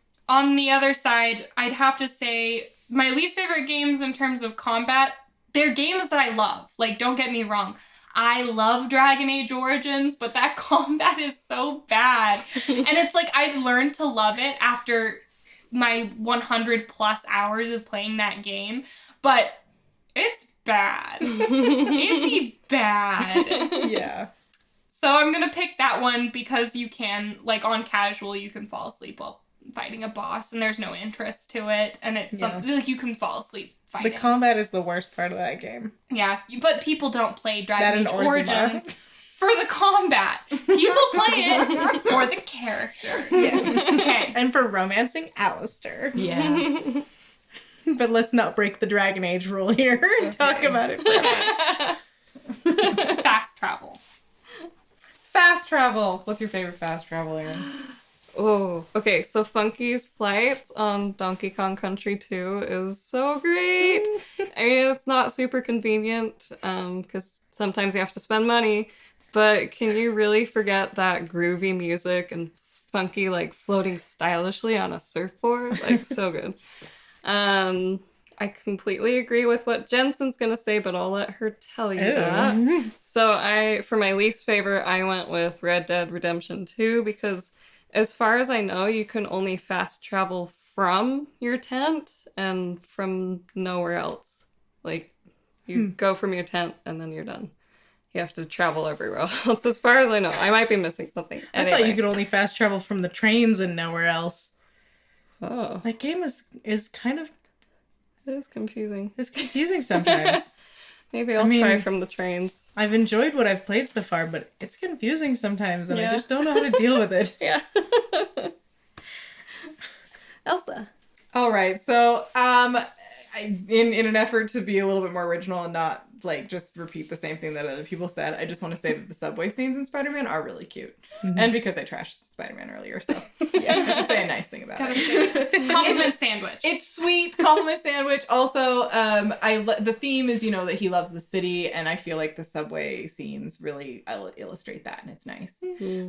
the other side, I'd have to say my least favorite games in terms of combat, they're games that I love. Like, don't get me wrong. I love Dragon Age Origins, but that combat is so bad. And it's like I've learned to love it after my 100 plus hours of playing that game, but it's bad. It'd be bad. Yeah. So I'm gonna pick that one because you can, like on casual, you can fall asleep while fighting a boss and there's no interest to it, and it's something like you can fall asleep fighting. The combat is the worst part of that game. Yeah, but people don't play That Dragon and Age Orzammar. Origins for the combat. People play it for the characters. Okay. And for romancing Alistair. Yeah. But let's not break the Dragon Age rule here and talk about it forever. Fast travel. Fast travel. What's your favorite fast travel, Erin? Oh, okay. So Funky's flight on Donkey Kong Country 2 is so great. I mean, it's not super convenient because sometimes you have to spend money, but can you really forget that groovy music and Funky like floating stylishly on a surfboard? Like, so good. I completely agree with what Jensen's gonna say, but I'll let her tell you that. So for my least favorite, I went with Red Dead Redemption 2 because as far as I know, you can only fast travel from your tent and from nowhere else. Like, you go from your tent and then you're done. You have to travel everywhere else, as far as I know. I might be missing something. I thought you could only fast travel from the trains and nowhere else. Oh, That game is kind of... it is confusing. It's confusing sometimes. Maybe I'll try from the trains. I've enjoyed what I've played so far, but it's confusing sometimes, and I Yeah. just don't know how to deal with it. Yeah. Elsa. All right, so in an effort to be a little bit more original and not like just repeat the same thing that other people said, I just want to say that the subway scenes in Spider-Man are really cute, and because I trashed Spider-Man earlier, so yeah, I should say a nice thing about it. Compliment sandwich. It's sweet, compliment sandwich. Also, the theme is that he loves the city, and I feel like the subway scenes really illustrate that, and it's nice.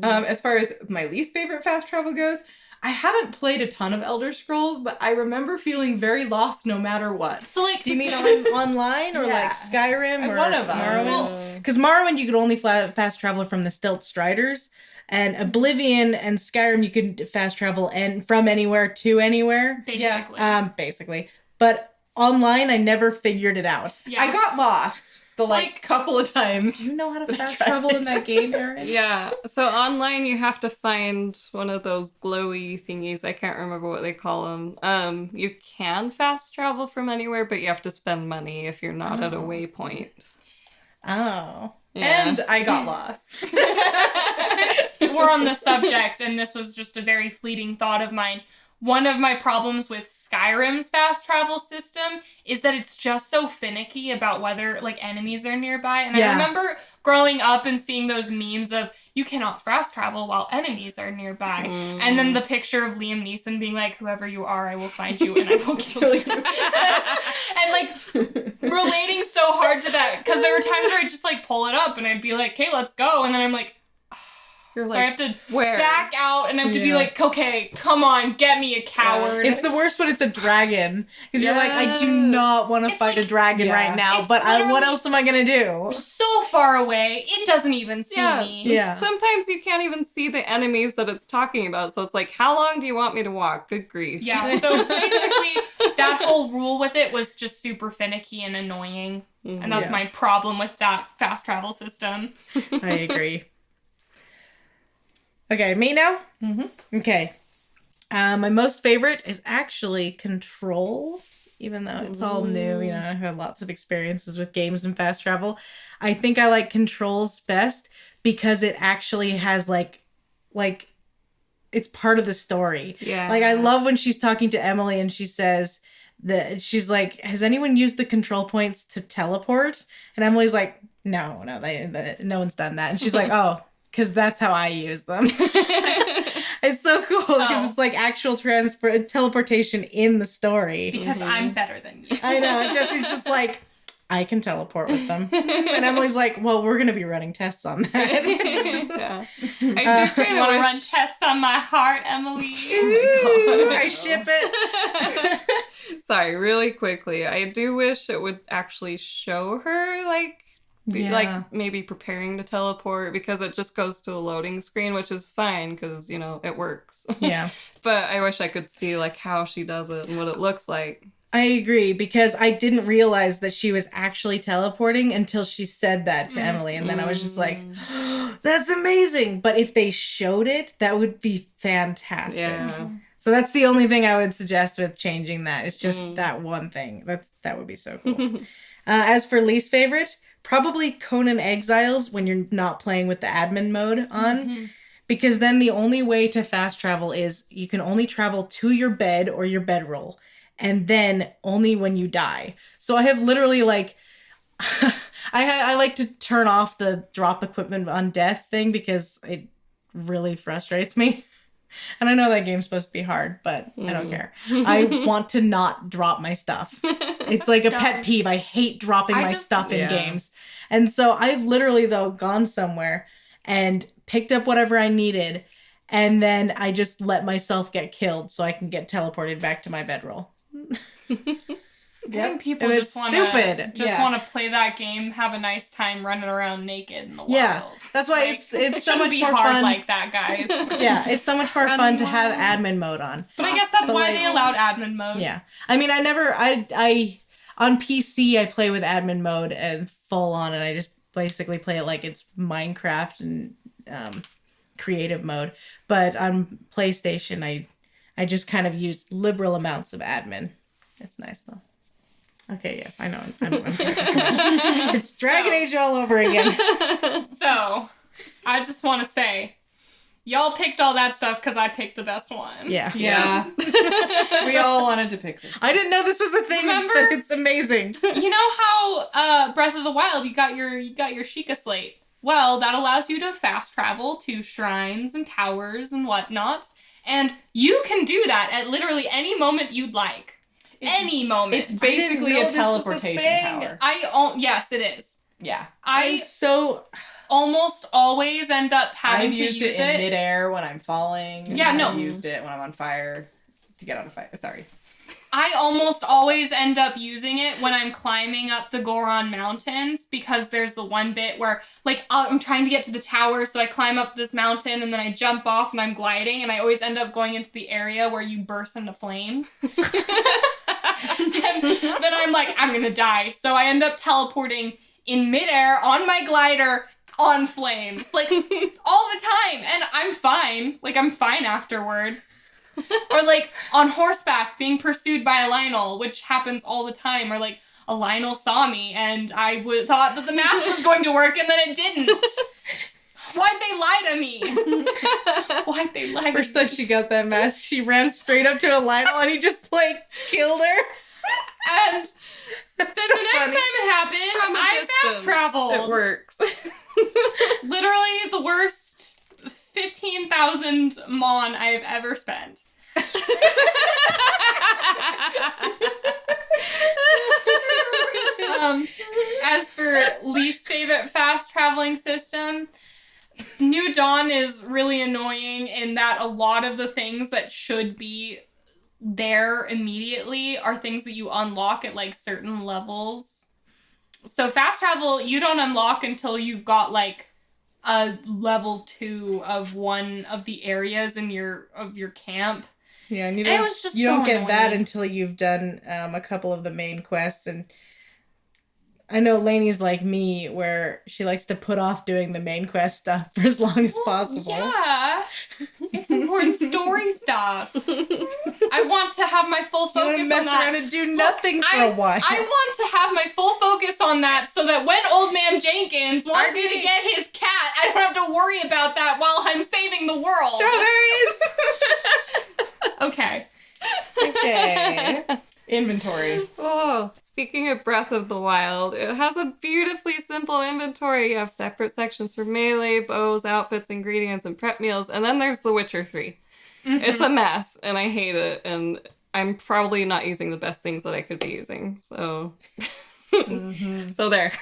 As far as my least favorite fast travel goes, I haven't played a ton of Elder Scrolls, but I remember feeling very lost no matter what. So like, Do you mean online or Yeah. like Skyrim or One of them. Morrowind? Because Morrowind you could only fast travel from the Stilt Striders, and Oblivion and Skyrim you could fast travel and from anywhere to anywhere. basically. Basically. But online I never figured it out. Yeah. I got lost the Like- couple of times. Do you know how to I fast tried travel in it. that game, Erin? Yeah, so online you have to find one of those glowy thingies. I can't remember what they call them. You can fast travel from anywhere, but you have to spend money if you're not at a waypoint. Oh. Yeah. And I got lost. Since we're on the subject, and this was just a very fleeting thought of mine, one of my problems with Skyrim's fast travel system is that it's just so finicky about whether like enemies are nearby. And Yeah. I remember growing up and seeing those memes of you cannot fast travel while enemies are nearby. And then the picture of Liam Neeson being like, whoever you are, I will find you and I will kill you. And like relating so hard to that, because there were times where I'd just like pull it up and I'd be like, okay, let's go. And then I'm like, You're so like, I have to where? back out and I have to be Yeah. like, okay, come on, get me a coward. It's the worst when it's a dragon. Because you're like, I do Yes. not want to It's fight a like- dragon Yeah. right now, It's but what literally- else am I going to do? so far away, it doesn't even see Yeah. me. Yeah. Sometimes you can't even see the enemies that it's talking about, so it's like, how long do you want me to walk? Good grief. Yeah, so basically, that whole rule with it was just super finicky and annoying. And that's Yeah. my problem with that fast travel system. I agree. Okay, me now? Mm-hmm. Okay. My most favorite is actually Control, even though it's all new. You know, I've had lots of experiences with games and fast travel. I think I like Control's best because it actually has like it's part of the story. Yeah. Like I love when she's talking to Emily and she says that she's like, "Has anyone used the control points to teleport?" And Emily's like, "No, no one's done that." And she's like, "Oh, because that's how I use them." It's so cool because Oh. it's like actual teleportation in the story. Because I'm better than you. I know. Jesse's just like, I can teleport with them. And Emily's like, well, we're going to be running tests on that. Yeah. I do kind You of want to wish... run tests on my heart, Emily? I ship it. Sorry, really quickly. I do wish it would actually show her, like maybe preparing to teleport, because it just goes to a loading screen, which is fine because, you know, it works. Yeah. But I wish I could see, like, how she does it and what it looks like. I agree, because I didn't realize that she was actually teleporting until she said that to Emily. And then I was just like, that's amazing. But if they showed it, that would be fantastic. Yeah. So that's the only thing I would suggest with changing that. It's just that one thing. That would be so cool. As for least favorite, probably Conan Exiles when you're not playing with the admin mode on. Because then the only way to fast travel is you can only travel to your bed or your bedroll. And then only when you die. So I have literally like... I like to turn off the drop equipment on death thing because it really frustrates me. And I know that game's supposed to be hard, but I don't care. I want to not drop my stuff. It's like a pet peeve. I hate dropping my stuff in games. And so I've literally, though, gone somewhere and picked up whatever I needed, and then I just let myself get killed so I can get teleported back to my bedroll. I think people And just it's want stupid. to want to play that game, have a nice time running around naked in the wild. Yeah, that's why it's so much more hard fun. like that, guys. Yeah, it's so much more fun to have admin mode on. But I guess that's why they allowed admin mode. Yeah, I mean, I on PC I play with admin mode and full on, and I just basically play it like it's Minecraft and creative mode. But on PlayStation, I just kind of use liberal amounts of admin. It's nice though. Okay, yes, I know. I'm talking too much. It's Dragon Age all over again. So, I just want to say, y'all picked all that stuff because I picked the best one. Yeah. We all wanted to pick this. I didn't know this was a thing. Remember? But it's amazing. You know how Breath of the Wild, you got your Sheikah slate? Well, that allows you to fast travel to shrines and towers and whatnot. And you can do that at literally any moment you'd like. Any moment. It's basically a teleportation power. Yes, it is. Yeah. I almost always end up having I've to used use it in midair when I'm falling. Yeah, no. I've used it when I'm on fire to get out of fire. Sorry. I almost always end up using it when I'm climbing up the Goron Mountains because there's the one bit where, like, I'm trying to get to the tower, so I climb up this mountain and then I jump off and I'm gliding, and I always end up going into the area where you burst into flames. And then I'm like, I'm gonna die. So I end up teleporting in midair on my glider on flames, like, all the time. And I'm fine. Like, I'm fine afterward. Or, like, on horseback being pursued by a Lionel, which happens all the time. Or, like, a Lionel saw me and I thought that the mask was going to work and then it didn't. Why'd they lie to me? Why'd they lie to me? First time she got that mask, she ran straight up to a Lionel and he just, like, killed her. And then the next time it happened, I fast traveled. It works. Literally the worst 15,000 mon I've ever spent. As for least favorite fast traveling system, New Dawn is really annoying in that a lot of the things that should be there immediately are things that you unlock at, like, certain levels. So fast travel, you don't unlock until you've got, like, a level 2 of one of the areas in your camp. Yeah, and you It was just don't so get that annoying. until you've done a couple of the main quests. And I know Lainey's like me, where she likes to put off doing the main quest stuff for as long as possible. Yeah, it's important story stuff. I want to have my full You want focus to on mess that. around and do nothing for a while. I want to have my full focus on that so that when Old Man Jenkins wants me to get his cat, I don't have to worry about that while I'm saving the world. Strawberries! Okay. Okay. Inventory. Oh, speaking of Breath of the Wild, it has a beautifully simple inventory. You have separate sections for melee, bows, outfits, ingredients, and prep meals. And then there's The Witcher 3. Mm-hmm. It's a mess, and I hate it. And I'm probably not using the best things that I could be using. So, so there.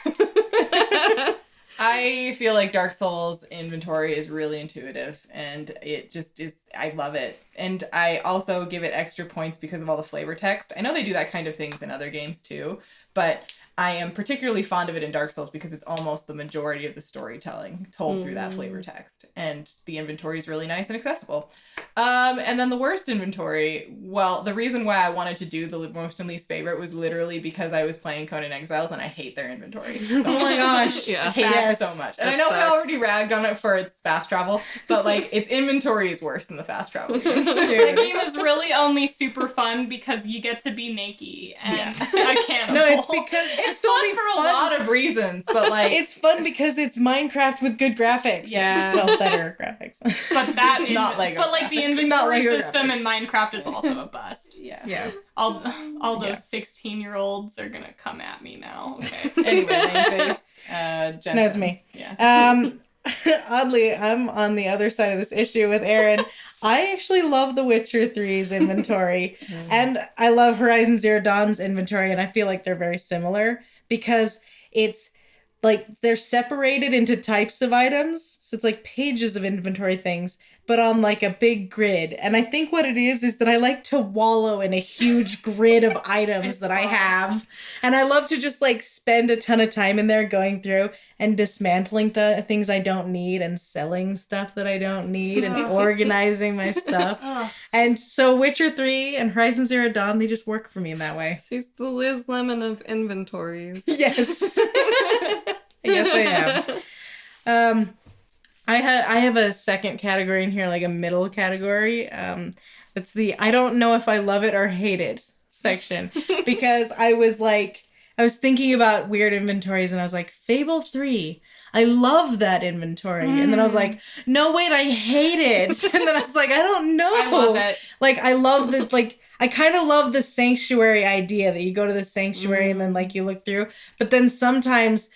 I feel like Dark Souls inventory is really intuitive, and it just is, I love it. And I also give it extra points because of all the flavor text. I know they do that kind of things in other games too, but I am particularly fond of it in Dark Souls because it's almost the majority of the storytelling told through that flavor text. And the inventory is really nice and accessible. And then the worst inventory Well, the reason why I wanted to do the most and least favorite was literally because I was playing Conan Exiles and I hate their inventory so Oh my gosh. Yeah. I hate it so much. And That I know I sucks. already ragged on it for its fast travel, but like its inventory is worse than the fast travel. The game is really only super fun because you get to be naked and a cannibal. No, it's because It's only fun for a lot of reasons, but like It's fun because it's Minecraft with good graphics. Yeah. Well, better graphics. But that Not Lego but like the graphics. Not inventory Lego system graphics. in Minecraft is also a bust. yeah. Yeah. All Yeah. those 16-year-olds are gonna come at me now. Okay. Anyway, Nameface, Jensen. No, it's me. Yeah. Oddly, I'm on the other side of this issue with Aaron. I actually love The Witcher 3's inventory, and I love Horizon Zero Dawn's inventory, and I feel like they're very similar because it's like they're separated into types of items. So it's like pages of inventory things, but on like a big grid. And I think what it is that I like to wallow in a huge grid of items It's that I fun. have. And I love to just like spend a ton of time in there going through and dismantling the things I don't need and selling stuff that I don't need and organizing my stuff. Ugh. And so Witcher 3 and Horizon Zero Dawn, they just work for me in that way. She's the Liz Lemon of inventories. Yes. Yes, I am. I have a second category in here, like a middle category. That's the I don't know if I love it or hate it section. Because I was thinking about weird inventories and I was like, Fable 3, I love that inventory. And then I was like, no, wait, I hate it. And then I was like, I don't know. I love it. Like, I love the, like, I kind of love the sanctuary idea that you go to the sanctuary and then, like, you look through. But then sometimes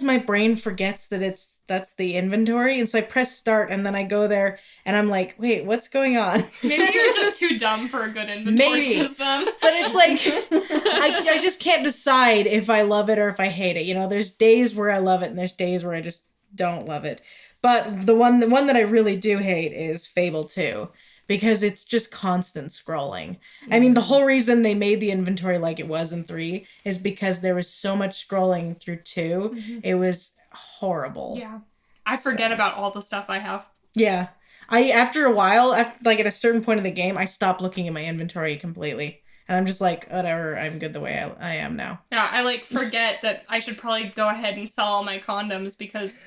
my brain forgets that that's the inventory. And so I press start and then I go there and I'm like, wait, what's going on? Maybe you're just too dumb for a good inventory Maybe. system. But it's like, I just can't decide if I love it or if I hate it. You know, there's days where I love it and there's days where I just don't love it. But the one that I really do hate is Fable 2. Because it's just constant scrolling. I mean, the whole reason they made the inventory like it was in 3 is because there was so much scrolling through 2. It was horrible. Yeah. I forget about all the stuff I have. Yeah. After a while, like at a certain point of the game, I stopped looking at my inventory completely. And I'm just like, whatever, I'm good the way I am now. Yeah, I like forget that I should probably go ahead and sell all my condoms because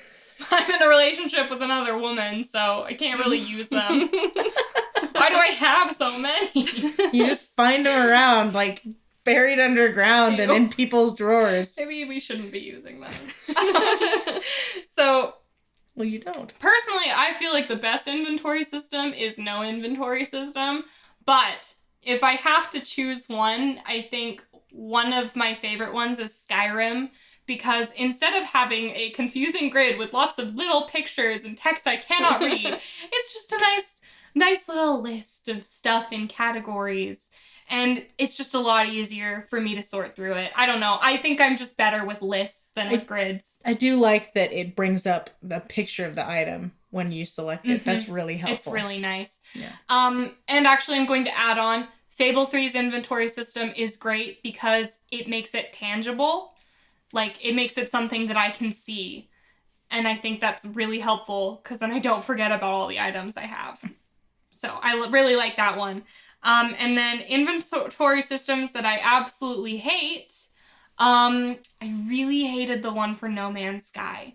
I'm in a relationship with another woman, so I can't really use them. Why do I have so many? You just find them around, like, buried underground and in people's drawers. Maybe we shouldn't be using them. So, Well, you don't. personally, I feel like the best inventory system is no inventory system. But if I have to choose one, I think one of my favorite ones is Skyrim. Because instead of having a confusing grid with lots of little pictures and text I cannot read, it's just a nice little list of stuff in categories. And it's just a lot easier for me to sort through it. I don't know. I think I'm just better with lists than with grids. I do like that it brings up the picture of the item when you select it. That's really helpful. It's really nice. Yeah. And actually I'm going to add on, Fable 3's inventory system is great because it makes it tangible. Like, it makes it something that I can see. And I think that's really helpful because then I don't forget about all the items I have. So I really like that one. And then inventory systems that I absolutely hate. I really hated the one for No Man's Sky.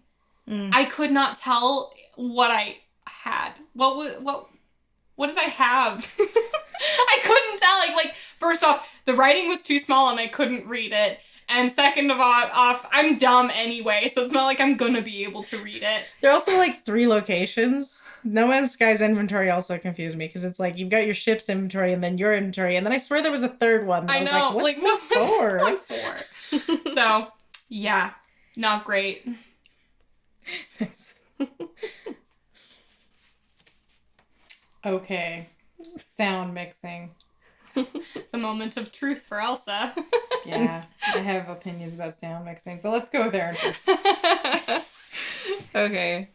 I could not tell what I had. What did I have? I couldn't tell. Like, first off, the writing was too small and I couldn't read it. And second of all, I'm dumb anyway, so it's not like I'm gonna be able to read it. There are also like 3 locations. No Man's Sky's inventory also confused me because it's like you've got your ship's inventory and then your inventory, and then I swear there was a third one. That I know, was like, what's this what for? was this one for? So, yeah, not great. Okay. Sound mixing. The moment of truth for Elsa. Yeah, I have opinions about sound mixing, but let's go with Aaron first. Okay.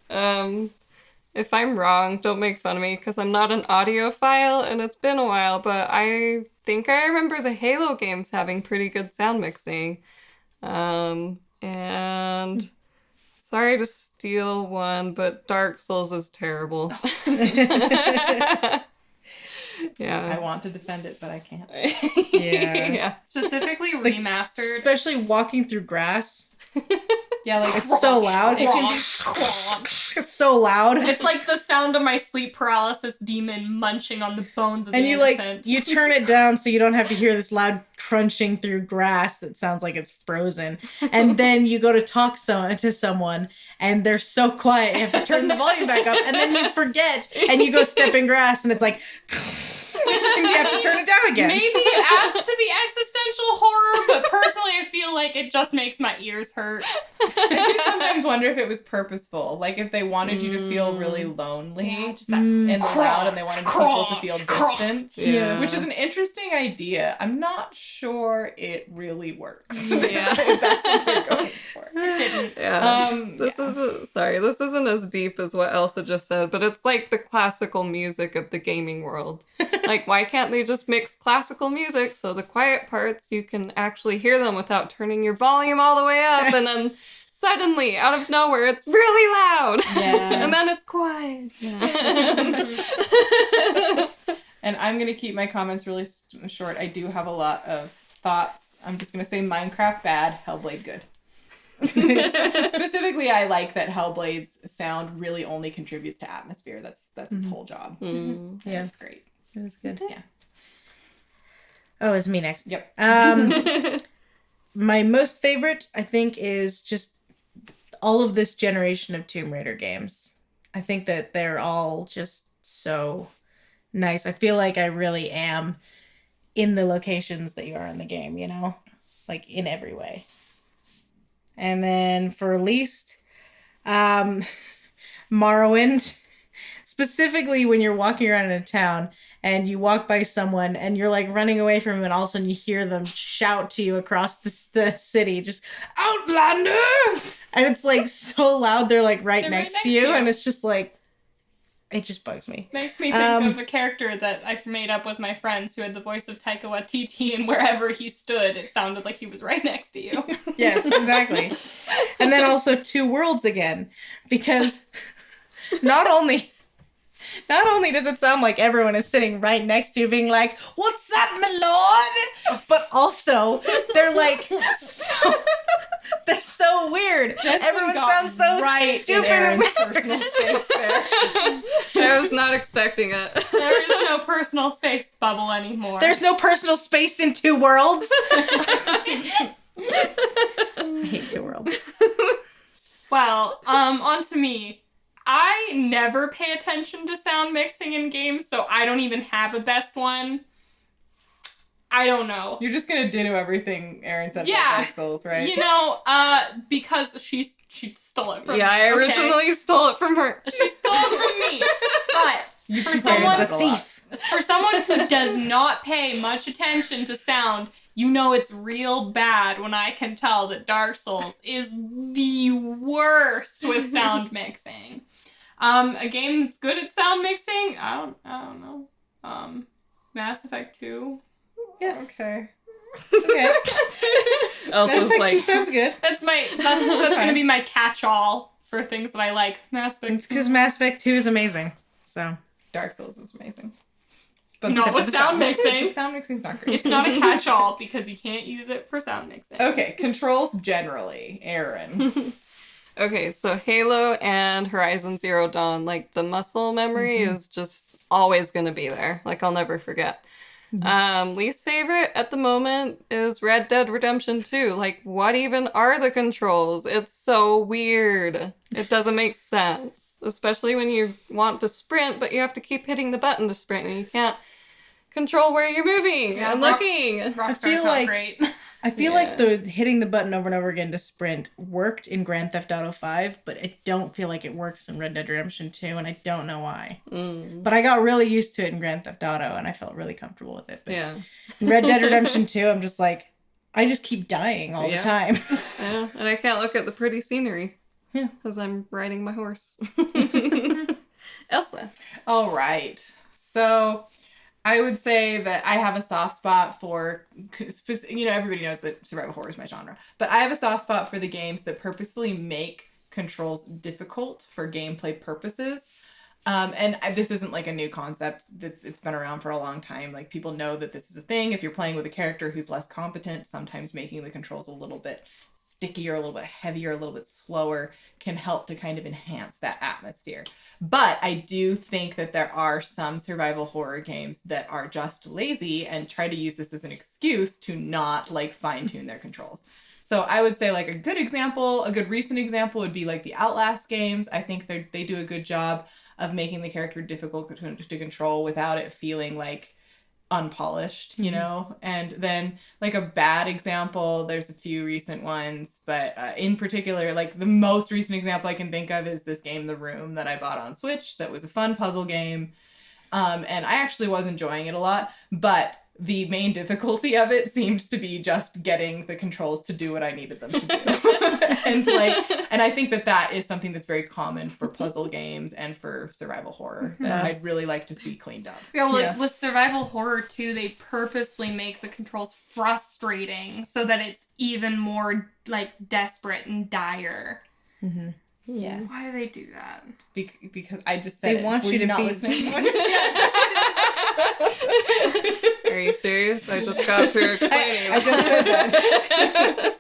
If I'm wrong, don't make fun of me because I'm not an audiophile and it's been a while, but I think I remember the Halo games having pretty good sound mixing. And sorry to steal one, but Dark Souls is terrible. Yeah. I want to defend it, but I can't. Yeah. Yeah. Specifically remastered. Especially walking through grass. Yeah, like It's so loud. It can be- It's so loud. It's like the sound of my sleep paralysis demon munching on the bones of And the you innocent. you turn it down so you don't have to hear this loud crunching through grass that sounds like it's frozen. And then you go to talk to someone and they're so quiet you have to turn the volume back up, and then you forget and you go step in grass and it's like and you have to turn it down again. Maybe it adds to the existential horror, but personally I feel like it just makes my ears hurt. I do sometimes wonder if it was purposeful. Like if they wanted you to feel really lonely Yeah, just that in the crunch, loud, and they wanted people to feel crunch, distant. Yeah. Which is an interesting idea. I'm not sure it really works. Yeah. If that's what they're going for. didn't. Yeah. This isn't as deep as what Elsa just said, but it's like the classical music of the gaming world. Like, why can't they just mix classical music so the quiet parts you can actually hear them without turning your volume all the way up, and then suddenly, out of nowhere, it's really loud. Yeah. And then it's quiet. Yeah. And I'm going to keep my comments really short. I do have a lot of thoughts. I'm just going to say Minecraft bad, Hellblade good. Specifically, I like that Hellblade's sound really only contributes to atmosphere. That's its whole job. Mm. Yeah. It's great. It was good. Yeah. Oh, it's me next. Yep. My most favorite, I think, is just all of this generation of Tomb Raider games. I think that they're all just so nice. I feel like I really am in the locations that you are in the game, you know? Like, in every way. And then for least, Morrowind. Specifically when you're walking around in a town and you walk by someone and you're like running away from them, and all of a sudden you hear them shout to you across the city, just Outlander! And it's like so loud, they're like right next to you, and it's just like, it just bugs me. Makes me think of a character that I made up with my friends who had the voice of Taika Waititi, and wherever he stood, it sounded like he was right next to you. Yes, exactly. And then also Two Worlds again, because not only does it sound like everyone is sitting right next to you being like, "What's that, my lord?" But also, they're like, they're so weird. Everyone sounds so stupid and weird. Personal space there. I was not expecting it. There is no personal space bubble anymore. There's no personal space in Two Worlds. I hate Two Worlds. Well, on to me. I never pay attention to sound mixing in games, so I don't even have a best one. I don't know. You're just gonna ditto everything Aaron said Yeah. about Dark Souls, right? You know, because she stole it from me. I okay? originally stole it from her. She stole it from me. But for Aaron's a someone, thief. for someone who does not pay much attention to sound, you know it's real bad when I can tell that Dark Souls is the worst with sound mixing. A game that's good at sound mixing, I don't know. Mass Effect 2. Yeah. Okay. Okay. Elsa's Mass Effect 2 like, sounds good. That's gonna be my catch-all for things that I like. Mass Effect. It's because Mass Effect 2 is amazing. So Dark Souls is amazing. Not except for with the sound mixing. The sound mixing's not great. It's not a catch-all because you can't use it for sound mixing. Okay, controls generally. Aaron. okay, so Halo and Horizon Zero Dawn, like the muscle memory is just always going to be there. Like I'll never forget. Least favorite at the moment is Red Dead Redemption 2. Like, what even are the controls? It's so weird. It doesn't make sense. Especially when you want to sprint, but you have to keep hitting the button to sprint, and you can't control where you're moving and looking. Rockstar's feel not like- great. I feel like the hitting the button over and over again to sprint worked in Grand Theft Auto 5, but I don't feel like it works in Red Dead Redemption 2, and I don't know why. But I got really used to it in Grand Theft Auto, and I felt really comfortable with it. But Yeah. in Red Dead Redemption 2, I'm just like, I just keep dying all the time. Yeah, and I can't look at the pretty scenery. Yeah. Because I'm riding my horse. Elsa. All right. So I would say that I have a soft spot for, everybody knows that survival horror is my genre, but I have a soft spot for the games that purposefully make controls difficult for gameplay purposes. This isn't like a new concept. It's been around for a long time. Like, people know that this is a thing. If you're playing with a character who's less competent, sometimes making the controls a little bit stickier, a little bit heavier, a little bit slower can help to kind of enhance that atmosphere. But I do think that there are some survival horror games that are just lazy and try to use this as an excuse to not like fine tune their controls. So I would say like a good recent example would be like the Outlast games. I think they do a good job of making the character difficult to control without it feeling like unpolished, you know? And then like a bad example, there's a few recent ones, but in particular, like the most recent example I can think of is this game, The Room, that I bought on Switch. That was a fun puzzle game. And I actually was enjoying it a lot, but the main difficulty of it seemed to be just getting the controls to do what I needed them to do. and I think that is something that's very common for puzzle games and for survival horror that I'd really like to see cleaned up. Yeah, well, like with survival horror too, they purposefully make the controls frustrating so that it's even more like desperate and dire. Mm-hmm. Yes. Why do they do that? Because I just said they want you to not be listening. Are you serious? I just got through explaining. I just said that.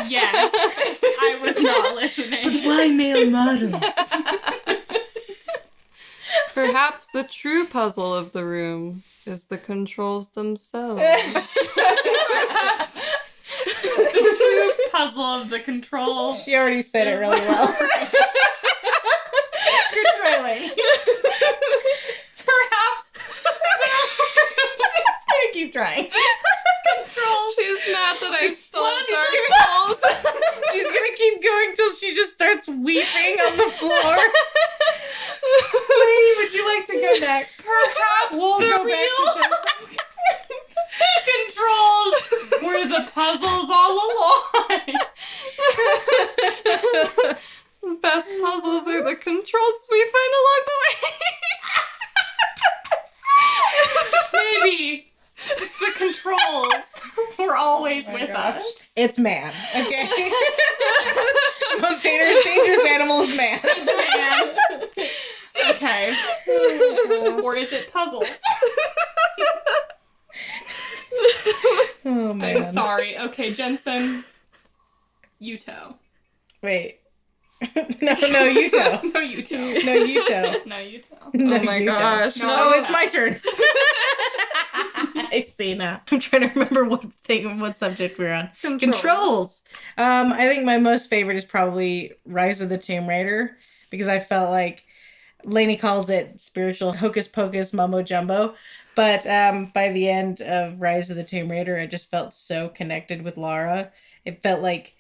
Yes, I was not listening. Why male models? Perhaps the true puzzle of The Room is the controls themselves. Perhaps the true puzzle of the controls. She already said it really well. You're trailing. Perhaps Just gonna keep trying. controls. She's mad that I stole What? Dark Souls. She's gonna keep going till she just starts weeping on the floor. Lady, would you like to go next? Perhaps We'll the go back real to Jensen. controls were the puzzles all along. The best puzzles are the controls we find along the way. Maybe the controls were always Oh my with gosh. us. It's man, okay? Most dangerous animal is man. Man. Okay. Or is it puzzles? Oh man. I'm sorry. Okay, Jensen. Yuto. Wait. No, Yuto. No Yuto. No, Yuto. No Yuto. No, Oh my Yuto. gosh. No. Oh, it's my turn. I see now. I'm trying to remember what subject we're on. Controls. I think my most favorite is probably Rise of the Tomb Raider, because I felt like Lainey calls it spiritual hocus pocus mumbo jumbo. But by the end of Rise of the Tomb Raider, I just felt so connected with Lara. It felt like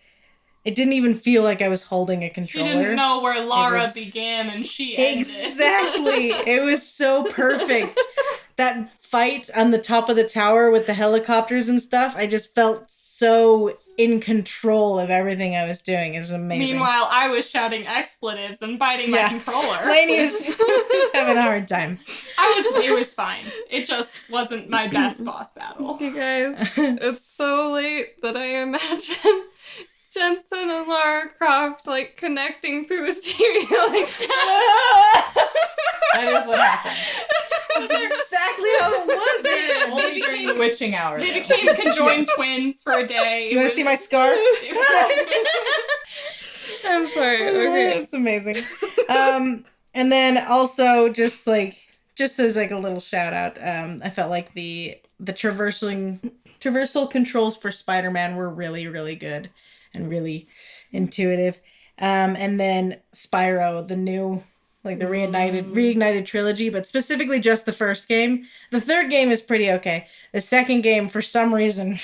it didn't even feel like I was holding a She controller. didn't know where Lara was- began and she ended. Exactly. It was so perfect. That fight on the top of the tower with the helicopters and stuff, I just felt so in control of everything I was doing. It was amazing. Meanwhile, I was shouting expletives and biting my Yeah. controller. Lainey is having a hard time. It was fine. It just wasn't my best boss battle. You guys, it's so late that I imagine Jensen and Lara Croft like connecting through the TV like That is what happened. That's exactly how it was, man. Only They during became- the witching hour. They though. became conjoined twins for a day. You want to see my scar? I'm sorry. Okay. It's amazing. And then also just as like a little shout out, I felt like the traversal controls for Spider-Man were really, really good and really intuitive. And then Spyro, the new, like the reignited trilogy, but specifically just the first game. The third game is pretty okay. The second game, for some reason,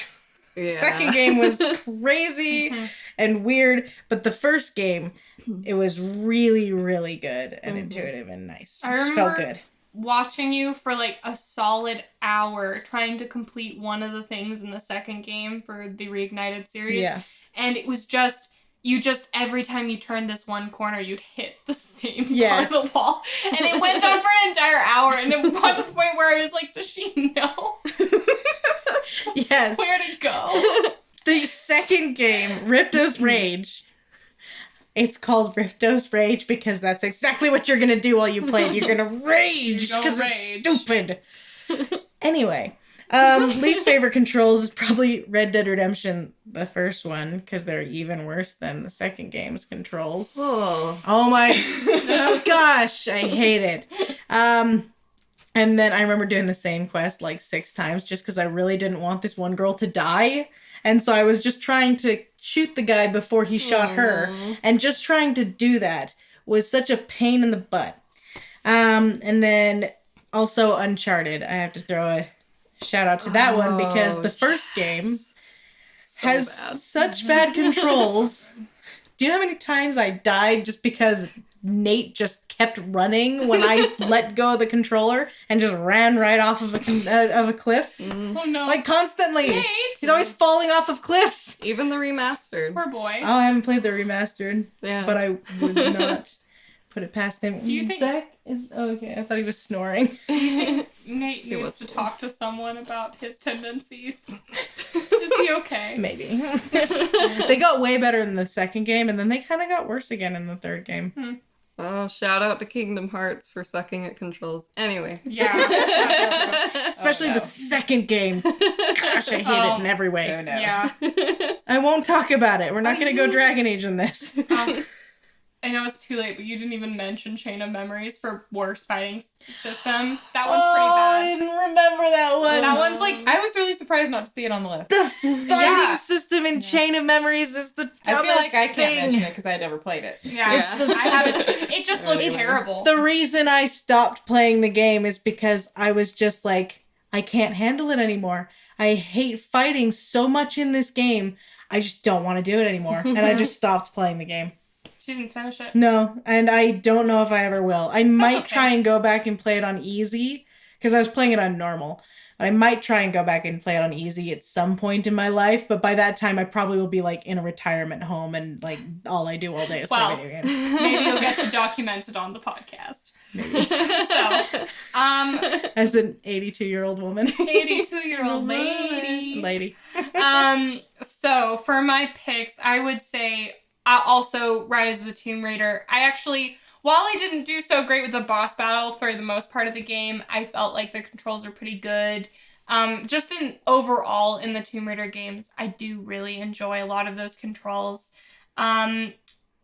second game was crazy and weird, but the first game, it was really, really good and intuitive and nice. I It just felt remember- good. Watching you for like a solid hour trying to complete one of the things in the second game for the Reignited series. Yeah. And it was just, every time you turned this one corner, you'd hit the same Yes. part of the wall. And it went on for an entire hour, and it got to the point where I was like, does she know Yes. where to go? The second game, Ripto's Rage, It's called Riftos Rage because that's exactly what you're gonna do while you play it. You're gonna rage You're gonna because rage. it's stupid. Anyway, least favorite controls is probably Red Dead Redemption, the first one, because they're even worse than the second game's controls. Oh. Oh my gosh, I hate it. And then I remember doing the same quest like 6 times just because I really didn't want this one girl to die. And so I was just trying to shoot the guy before he shot her. And just trying to do that was such a pain in the butt. And then also Uncharted. I have to throw a shout out to that one because the first game has such bad controls. Do you know how many times I died just because Nate just kept running when I let go of the controller and just ran right off of a cliff? Oh no. Like constantly. Nate! He's always falling off of cliffs. Even the remastered. Poor boy. Oh, I haven't played the remastered, Yeah. but I would not put it past him. Do you think- Zach is okay? I thought he was snoring. Nate needs was to cool. talk to someone about his tendencies. Is he okay? Maybe. They got way better in the second game, and then they kind of got worse again in the third game. Oh, shout out to Kingdom Hearts for sucking at controls. Anyway. Yeah. Especially the second game. Gosh, I hate it in every way. Oh, no. Yeah. I won't talk about it. We're not going to go Dragon Age in this. I know it's too late, but you didn't even mention Chain of Memories for worst fighting system. That one's pretty I bad. didn't remember that one. That one's like I was really surprised not to see it on the list. The fighting Yeah. system in Chain of Memories is the dumbest I feel like I can't thing. mention it because I never played it. yeah, It's so I haven't. It just looks It's terrible. The reason I stopped playing the game is because I was just like, I can't handle it anymore. I hate fighting so much in this game. I just don't want to do it anymore. And I just stopped playing the game. She didn't finish it. No, and I don't know if I ever will. I might okay. try and go back and play it on easy because I was playing it on normal. But I might try and go back and play it on easy at some point in my life. But by that time, I probably will be like in a retirement home and like all I do all day is Well, play video games. Maybe you'll get to document it on the podcast. So, As an 82-year-old woman. 82-year-old lady. Lady. So for my picks, I would say also Rise of the Tomb Raider. While I didn't do so great with the boss battle for the most part of the game, I felt like the controls are pretty good. Just overall in the Tomb Raider games, I do really enjoy a lot of those controls.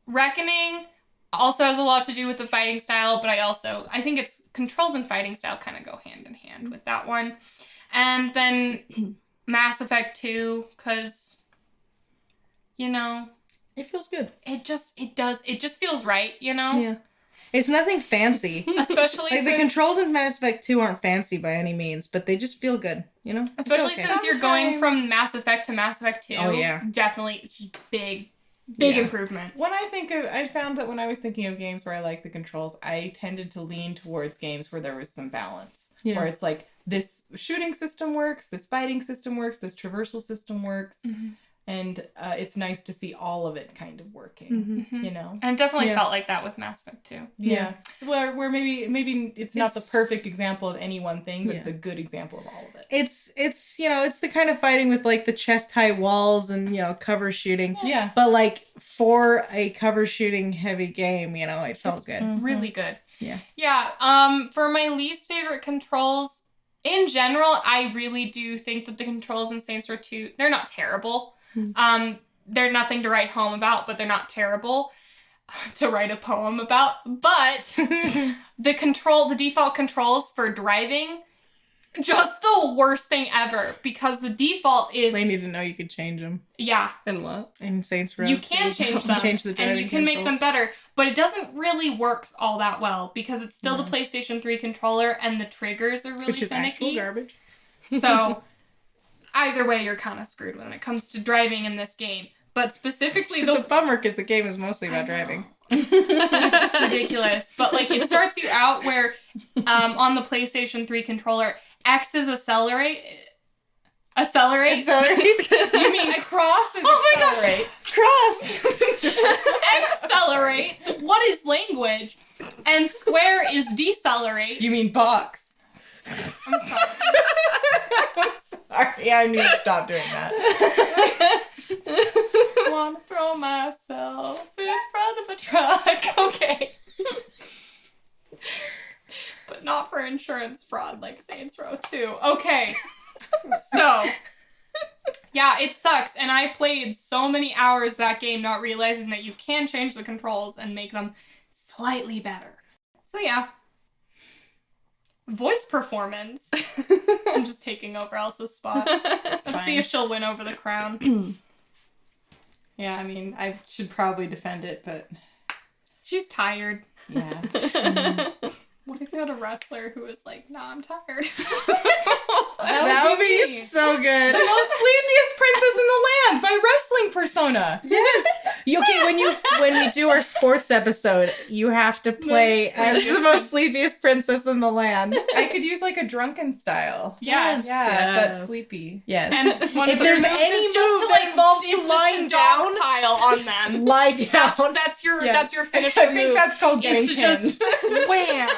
Reckoning also has a lot to do with the fighting style, but I think it's controls and fighting style kind of go hand in hand with that one. And then Mass Effect 2, because, It feels good. it just feels right, Yeah. It's nothing fancy. Especially Like the since, controls in Mass Effect 2 aren't fancy by any means, but they just feel good, They feel especially okay. since you're going from Sometimes- Mass Effect to Mass Effect 2. Oh, yeah. Definitely, it's just big Yeah. improvement. I found that when I was thinking of games where I like the controls, I tended to lean towards games where there was some balance. Yeah. Where it's like, this shooting system works, this fighting system works, this traversal system works. Mhm. And it's nice to see all of it kind of working, Mhm. you know? And it definitely Yeah. felt like that with Mass Effect 2. Yeah. So where maybe it's not the It's- perfect example of any one thing, but Yeah. it's a good example of all of it. It's it's the kind of fighting with like the chest high walls and cover shooting. Yeah. But like for a cover shooting heavy game, it felt good. Really good. Yeah. Yeah. For my least favorite controls, in general, I really do think that the controls in Saints Row 2, they're not terrible. They're nothing to write home about, but they're not terrible to write a poem about. But the default controls for driving, just the worst thing ever, because the default is, They need to know you could change them yeah, And what? in Saints Row. you can change them, Change the and driving you can make them controls. better, but it doesn't really work all that well, because it's still No. the PlayStation 3 controller, and the triggers are really Which is actual finicky. garbage. So, either way, you're kind of screwed when it comes to driving in this game. But specifically, It's a bummer because the game is mostly about driving. it's ridiculous. But like, it starts you out where, on the PlayStation 3 controller, X is accelerate. Accelerate. You mean cross is Oh my gosh. accelerate. Cross. Accelerate. What is language? And square is decelerate. You mean box. I'm sorry. I'm sorry, I need to stop doing that. Want to throw myself in front of like, okay. But not for insurance fraud like Saints Row 2. Okay. So, yeah, it sucks. And I played so many hours that game not realizing that you can change the controls and make them slightly better. So, yeah. Voice performance. I'm just taking over Elsa's spot. Let's fine. see if she'll win over the crown. Yeah, I mean, I should probably defend it, but She's tired. yeah. What if you had a wrestler who was like, nah, I'm tired? That would be me. so The good. most sleepiest princess in the land, my wrestling persona. Yes. Okay, when we do our sports episode, you have to play as the most sleepiest princess in the land. I could use like a drunken style. Yes. Yeah, Yes. that's sleepy. Yes. And one If of their there's moves any is just move to, that involves you it's lying just a dog down, pile on them. lie down. That's your Yes. that's your finisher I think move. that's called getting Is to pinned. just wham,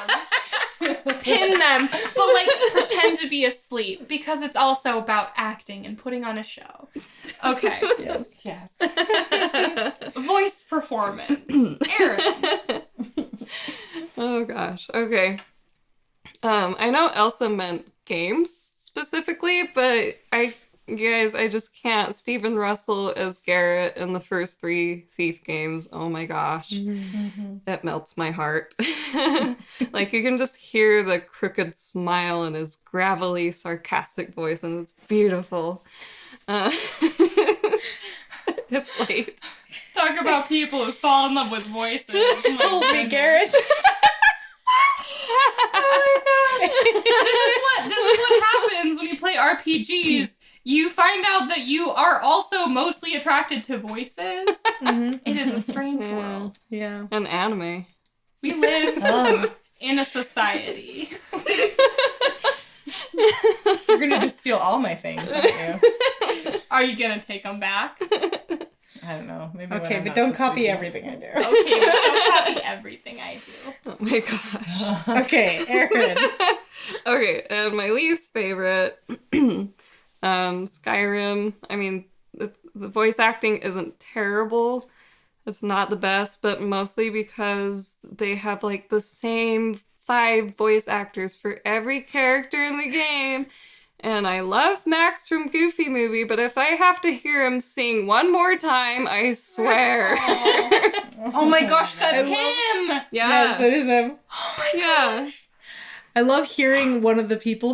pin them, but like pretend to be asleep because it's also about acting and putting on a show. Okay, Yes. Yes. voice performance. Aaron. Oh gosh. Okay. I know Elsa meant games specifically, but I just can't. Stephen Russell as Garrett in the first 3 Thief games. Oh my gosh. It melts my heart. Like you can just hear the crooked smile in his gravelly, sarcastic voice, and it's beautiful. It's late. Talk about people who fall in love with voices. Oh my Hold me, goodness. Garrett. This is what happens when you play RPGs. You find out that you are also mostly attracted to voices. It is a strange Yeah. world. Yeah. And anime. We live Oh. in a society. You're gonna just steal all my things, aren't you? Are you gonna take them back? I don't know. Maybe when Okay, I'm but not don't so copy sleepy. everything I do. Okay, but don't copy everything I do. Oh my gosh. Okay, Aaron. Okay, and my least favorite, Skyrim. I mean, the voice acting isn't terrible. It's not the best, but mostly because they have like the same 5 voice actors for every character in the game. And I love Max from Goofy Movie, but if I have to hear him sing one more time, I swear. Oh my gosh, that's I love- him! Yeah. Yes, it is him. Oh my Yeah. I love hearing one of the people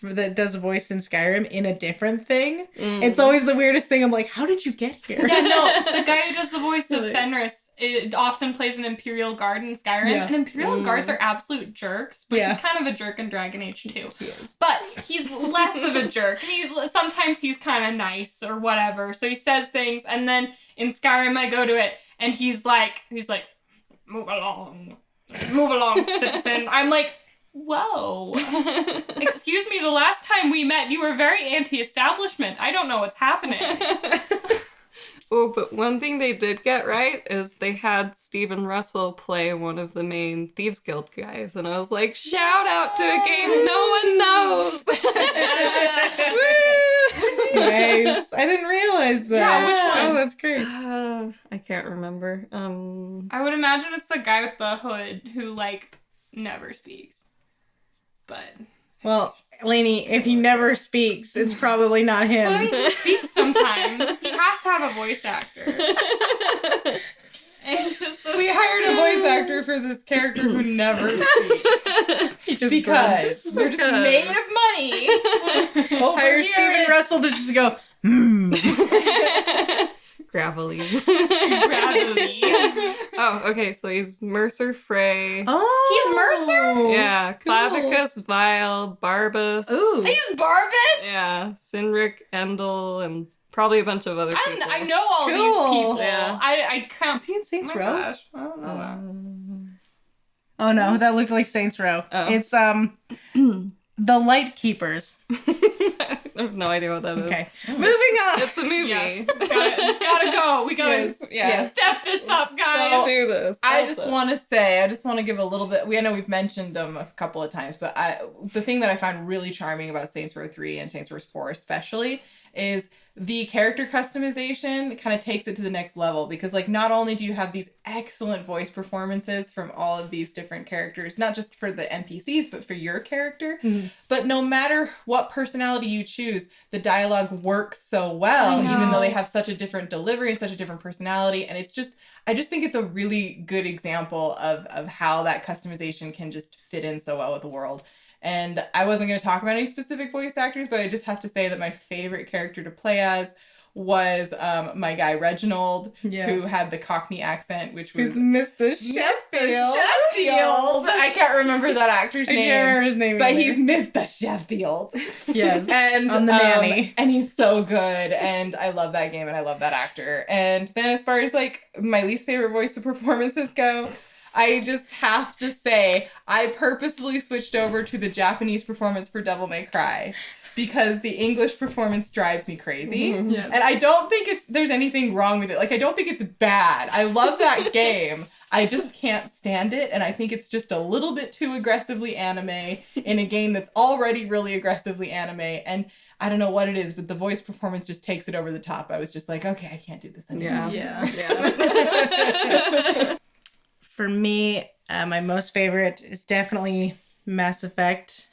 that does a voice in Skyrim in a different thing. It's always the weirdest thing. I'm like, how did you get here? Yeah, no, the guy who does the voice of Really? Fenris often plays an Imperial Guard in Skyrim, Yeah. and Imperial Guards are absolute jerks, but Yeah. he's kind of a jerk in Dragon Age 2. He is. But he's less of a jerk. Sometimes he's kind of nice or whatever, so he says things, and then in Skyrim I go to it, and he's like, move along, citizen. I'm like, whoa. Excuse me, the last time we met, you were very anti-establishment. I don't know what's happening. Oh, but one thing they did get right is they had Stephen Russell play one of the main Thieves Guild guys, and I was like, shout out to a game no one knows! Woo! Nice. I didn't realize that. Yeah, which one? Oh, that's great. I can't remember. I would imagine it's the guy with the hood who, like, never speaks. But... Well, Lainey, if he never speaks, it's probably not Well, I him. mean, he speaks sometimes. He has to have a voice actor. And We hired a voice actor for this character who never speaks. He just Because grunts. we're just Because. made of money. Over Hire here Stephen it's- Russell to just go, hmm. Gravelly. Gravelly. Oh, okay, so he's Mercer Frey. Oh. He's Mercer? Yeah, Clavicus, Vile, Barbus. Ooh. He's Barbus? Yeah, Sinric, Endel, and probably a bunch of other people. I know all Cool. these people. Yeah. I can't... Is he in Saints Oh my Row? gosh. I don't know that. Oh no, that looked like Saints Row. Oh. It's the Light Keepers. I have no idea what that is. Okay, moving on. It's a movie. Yes. Gotta go. We gotta Yes. step this up, Let's guys. do this. I Also. just want to give a little bit. I know we've mentioned them a couple of times, but the thing that I find really charming about Saints Row 3 and Saints Row 4 especially is the character customization kind of takes it to the next level because like not only do you have these excellent voice performances from all of these different characters, not just for the NPCs, but for your character, but no matter what personality you choose, the dialogue works so well, even though they have such a different delivery and such a different personality. And it's just, I just think it's a really good example of how that customization can just fit in so well with the world. And I wasn't going to talk about any specific voice actors, but I just have to say that my favorite character to play as was my guy Reginald, who had the Cockney accent, which was Mr. Sheffield. I can't remember that actor's name. I can't remember his name but either. he's Mr. Sheffield. Yes, and on the nanny. And he's so good, and I love that game, and I love that actor. And then as far as like my least favorite voice of performances go, I just have to say, I purposefully switched over to the Japanese performance for Devil May Cry because the English performance drives me crazy. Yes. And I don't think there's anything wrong with it. Like, I don't think it's bad. I love that game. I just can't stand it. And I think it's just a little bit too aggressively anime in a game that's already really aggressively anime. And I don't know what it is, but the voice performance just takes it over the top. I was just like, okay, I can't do this anymore. Yeah. For me, my most favorite is definitely Mass Effect.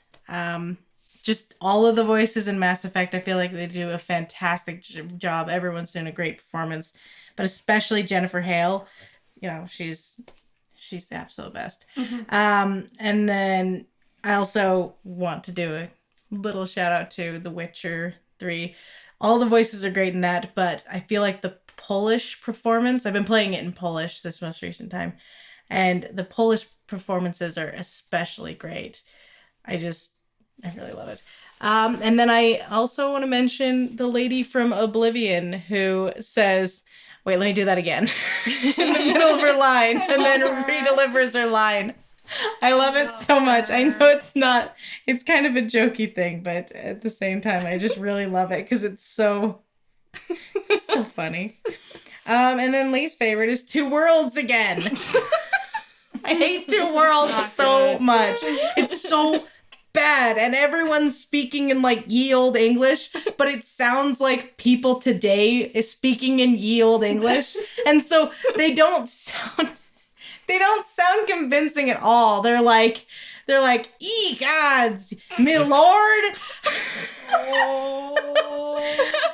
Just all of the voices in Mass Effect, I feel like they do a fantastic job. Everyone's doing a great performance, but especially Jennifer Hale. You know, she's the absolute best. And then I also want to do a little shout out to The Witcher 3. All the voices are great in that, but I feel like the Polish performance, I've been playing it in Polish this most recent time, and the Polish performances are especially great. I really love it. And then I also want to mention the lady from Oblivion who says, wait, let me do that again, in the middle of her line, and then redelivers her line. I love it so much. I know it's kind of a jokey thing, but at the same time, I just really love it because it's so funny. And then least favorite is Two Worlds again. I hate Two Worlds so much. It's so bad, and everyone's speaking in like ye olde English, but it sounds like people today is speaking in ye olde English, and so they don't sound convincing at all. They're like, "Ye gods, my lord,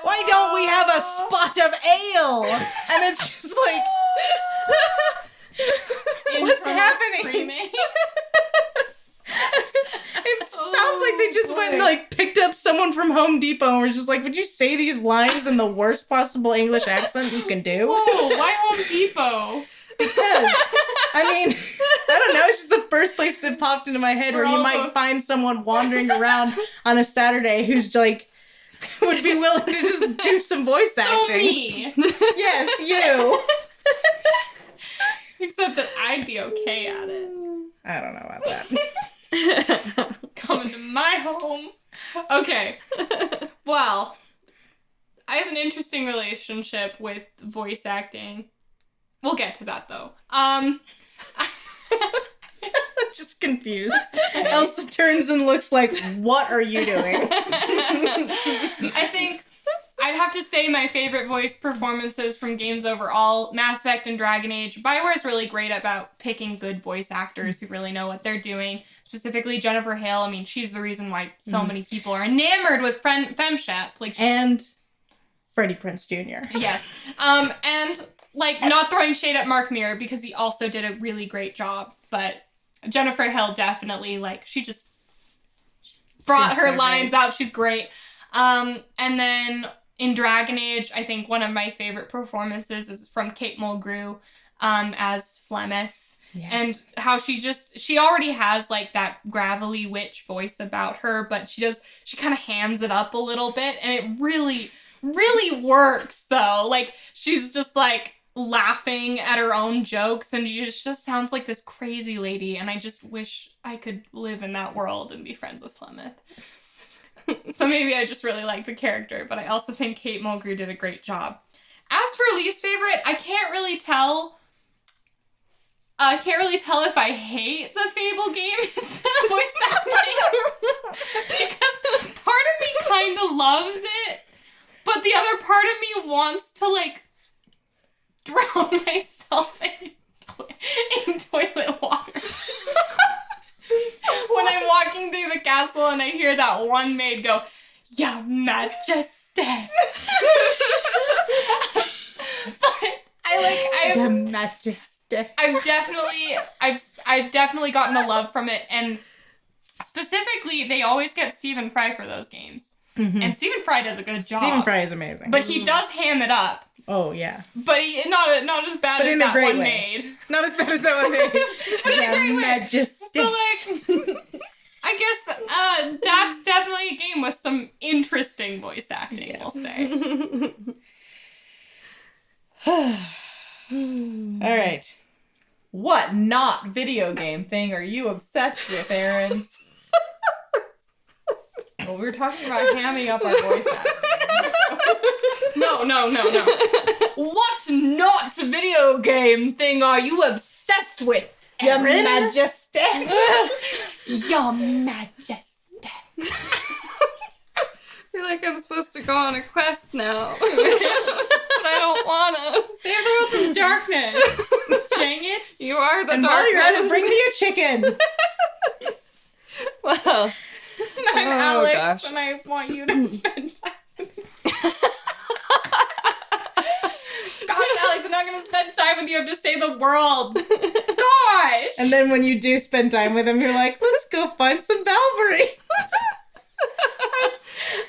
why don't we have a spot of ale?" And it's just like, what's happening? It sounds like they just went and like picked up someone from Home Depot and were just like, would you say these lines in the worst possible English accent you can do? Whoa, why Home Depot? Because, I mean, I don't know, it's just the first place that popped into my head where you might find someone wandering around on a Saturday who's like, would be willing to just do some voice acting. So me. Yes, you. Except that I'd be okay at it. I don't know about that. Coming to my home. Okay. Well, I have an interesting relationship with voice acting. We'll get to that though. I'm just confused. Elsa turns and looks like, what are you doing? I think I'd have to say my favorite voice performances from games overall, Mass Effect and Dragon Age. BioWare's really great about picking good voice actors who really know what they're doing. Specifically Jennifer Hale. I mean, she's the reason why so many people are enamored with FemShep. And Freddie Prinze Jr. Yes. And like not throwing shade at Mark Meer because he also did a really great job, but Jennifer Hale definitely, like, she just brought her lines out. She's great. And then in Dragon Age, I think one of my favorite performances is from Kate Mulgrew as Flemeth. Yes. And how she already has like that gravelly witch voice about her, but she kind of hams it up a little bit, and it really, really works though. Like, she's just like laughing at her own jokes, and she just sounds like this crazy lady, and I just wish I could live in that world and be friends with Flemeth. So maybe I just really like the character, but I also think Kate Mulgrew did a great job. As for least favorite, I can't really tell if I hate the Fable games voice acting because part of me kind of loves it, but But the other part of me wants to, like, drown myself in toilet water. When I'm walking through the castle and I hear that one maid go, Your Majesty. But Your Majesty. I've definitely gotten a love from it, and specifically, they always get Stephen Fry for those games. Mhm. And Stephen Fry does a good job. Stephen Fry is amazing. But he does ham it up. Oh, yeah. But he, not as bad But as in a that great one way. maid. Not as bad as that one made. But in a great way. Majesty. So, like, I guess that's definitely a game with some interesting voice acting, we'll say. All right. What not video game thing are you obsessed with, Aaron? Well, we were talking about hamming up our voice acting. No. What not video game thing are you obsessed with, Your Aaron? Majesty. Your Majesty. I feel like I'm supposed to go on a quest now. But I don't wanna. Save the world from darkness. Dang it. You are the And while you're at it, darkness. bring me a chicken. Well, And I'm Oh, Alex, gosh. and I want you to spend time with me. Gosh, Alex, I'm not going to spend time with you. I have to save the world. Gosh! And then when you do spend time with him, you're like, let's go find some Balberry.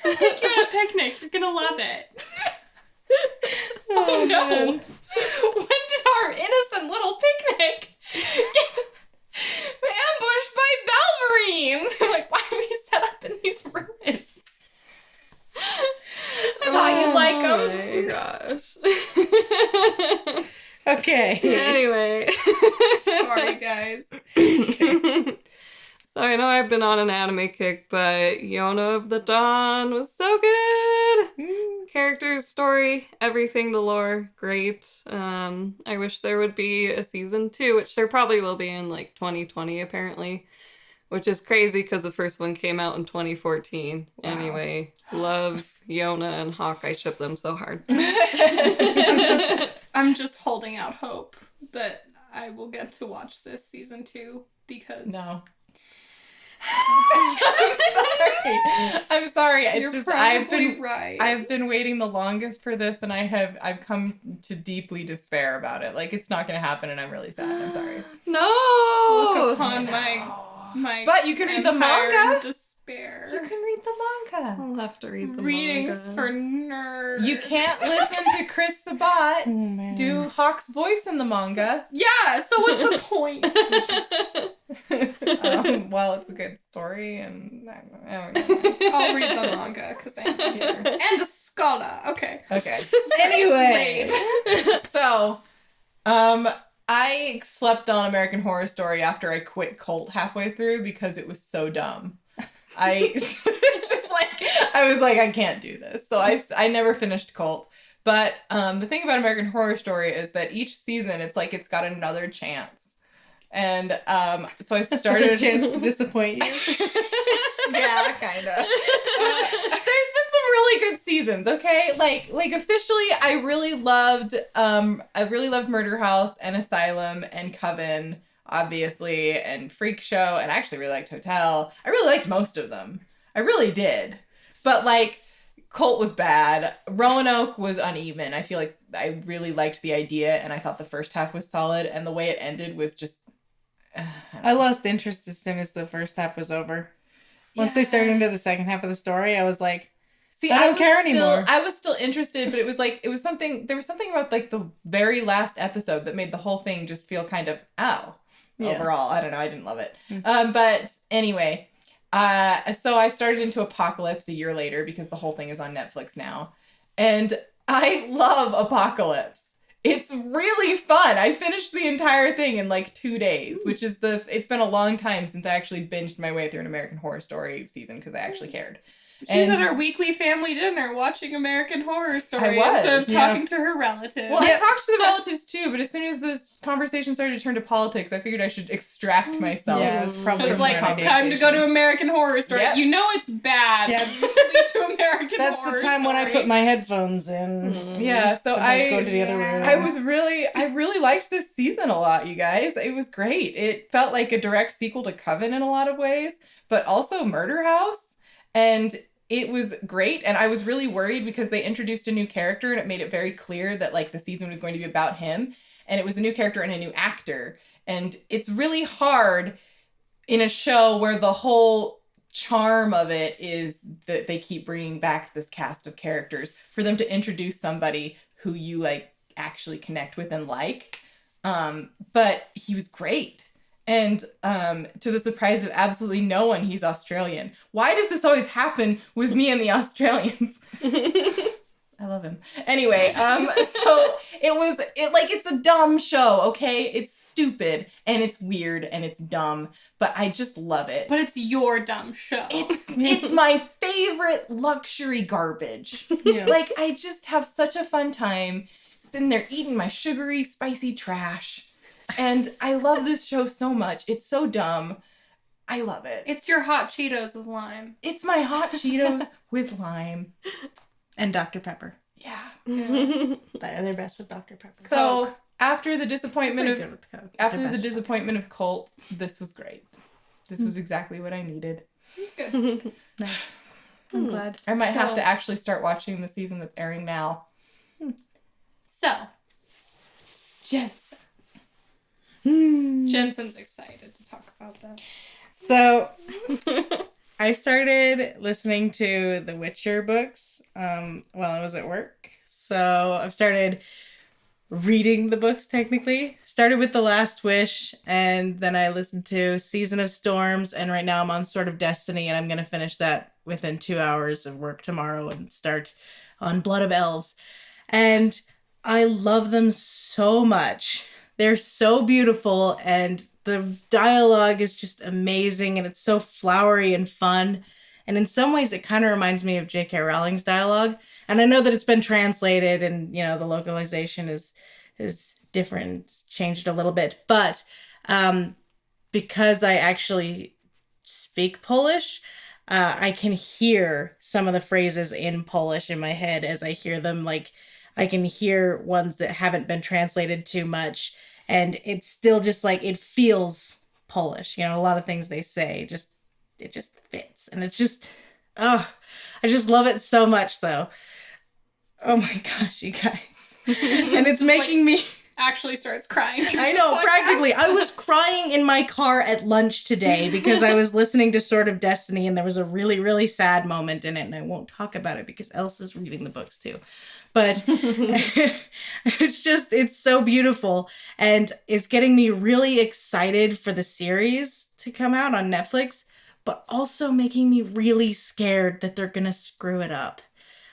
I'll take you on a picnic. You're going to love it. Oh, no. man. When did our innocent little picnic get ambushed by Balverines? I'm like, why do we set up in these ruins? I thought you'd like them. Oh my gosh. Okay. Anyway. Sorry, guys. So I know I've been on an anime kick, but Yona of the Dawn was so good. Characters, story, everything, the lore, great. I wish there would be a season 2, which there probably will be in like 2020 apparently, which is crazy because the first one came out in 2014. Wow. Anyway, love Yona and Hawk. I ship them so hard. I'm just holding out hope that I will get to watch this season 2 because No. I'm sorry. It's you're just probably right. I've been waiting the longest for this, and I've come to deeply despair about it. Like, it's not gonna happen, and I'm really sad. I'm sorry. No! Look upon my But you can read the empire in manga. despair. You can read the manga. I'll have to read the Readings manga. for nerds. You can't listen to Chris Sabat Oh, man. do Hawk's voice in the manga. Yeah, so what's the point? Well, it's a good story, and I'll read the manga because I'm here. And a scholar. Okay. okay. Anyway. So, I slept on American Horror Story after I quit Cult halfway through because it was so dumb. I was like, I can't do this. So I never finished Cult. But the thing about American Horror Story is that each season it's like it's got another chance. And so I started a chance to disappoint you. yeah, kind of. There's been some really good seasons, okay? Like officially, I really loved Murder House and Asylum and Coven, obviously, and Freak Show, and I actually really liked Hotel. I really liked most of them. I really did. But like, Cult was bad. Roanoke was uneven. I feel like I really liked the idea, and I thought the first half was solid, and the way it ended was just. I lost interest as soon as the first half was over. Once they started into the second half of the story, I was like, See, I don't was care still, anymore. I was still interested, but it was something, there was something about like the very last episode that made the whole thing just feel kind of, Yeah. overall. I don't know. I didn't love it. Mm. But anyway, so I started into Apocalypse a year later because the whole thing is on Netflix now. And I love Apocalypse. It's really fun. I finished the entire thing in like 2 days, which is it's been a long time since I actually binged my way through an American Horror Story season because I actually cared. She's at her weekly family dinner watching American Horror Story was, instead of yeah. talking to her relatives. Well, I talked to the relatives too, but as soon as this conversation started to turn to politics, I figured I should extract myself. Yeah, it's probably It's a like, smart idea. time to go to American Horror Story. Yep. You know it's bad. Yeah. to American That's Horror the time when I Story. put my headphones in. Yeah, so Sometimes go into the other room. I really liked this season a lot, you guys. It was great. It felt like a direct sequel to Coven in a lot of ways, but also Murder House. And it was great. And I was really worried because they introduced a new character and it made it very clear that like the season was going to be about him. And it was a new character and a new actor. And it's really hard in a show where the whole charm of it is that they keep bringing back this cast of characters for them to introduce somebody who you like actually connect with and like. But he was great. And to the surprise of absolutely no one, he's Australian. Why does this always happen with me and the Australians? I love him. Anyway, so it's a dumb show, okay? It's stupid and it's weird and it's dumb, but I just love it. But it's your dumb show. It's my favorite luxury garbage. Yeah. Like, I just have such a fun time sitting there eating my sugary, spicy trash. And I love this show so much. It's so dumb. I love it. It's your hot Cheetos with lime. It's my hot Cheetos with lime. And Dr. Pepper. Yeah. They're best with Dr. Pepper. So Coke. after the disappointment Pretty of good with Coke. after They're the best with disappointment of Cult, this was great. This was exactly what I needed. Good. Nice. I'm glad. I might So- have to actually start watching the season that's airing now. So, Jensen. Hmm. Jensen's excited to talk about that. So, I started listening to the Witcher books while I was at work. So, I've started reading the books technically. Started with The Last Wish, and then I listened to Season of Storms, and right now I'm on Sword of Destiny, and I'm going to finish that within 2 hours of work tomorrow and start on Blood of Elves. And I love them so much. They're so beautiful, and the dialogue is just amazing, and it's so flowery and fun. And in some ways, it kind of reminds me of J.K. Rowling's dialogue. And I know that it's been translated, and you know the localization is different, it's changed a little bit. But because I actually speak Polish, I can hear some of the phrases in Polish in my head as I hear them. Like, I can hear ones that haven't been translated too much, and it's still just like, it feels Polish. You know, a lot of things they say, it just fits. And it's just, I just love it so much though. Oh my gosh, you guys. And it's making me... Actually starts crying. I know, practically. I was crying in my car at lunch today because I was listening to Sword of Destiny and there was a really, really sad moment in it, and I won't talk about it because Elsa's reading the books too. But it's so beautiful, and it's getting me really excited for the series to come out on Netflix, but also making me really scared that they're gonna screw it up.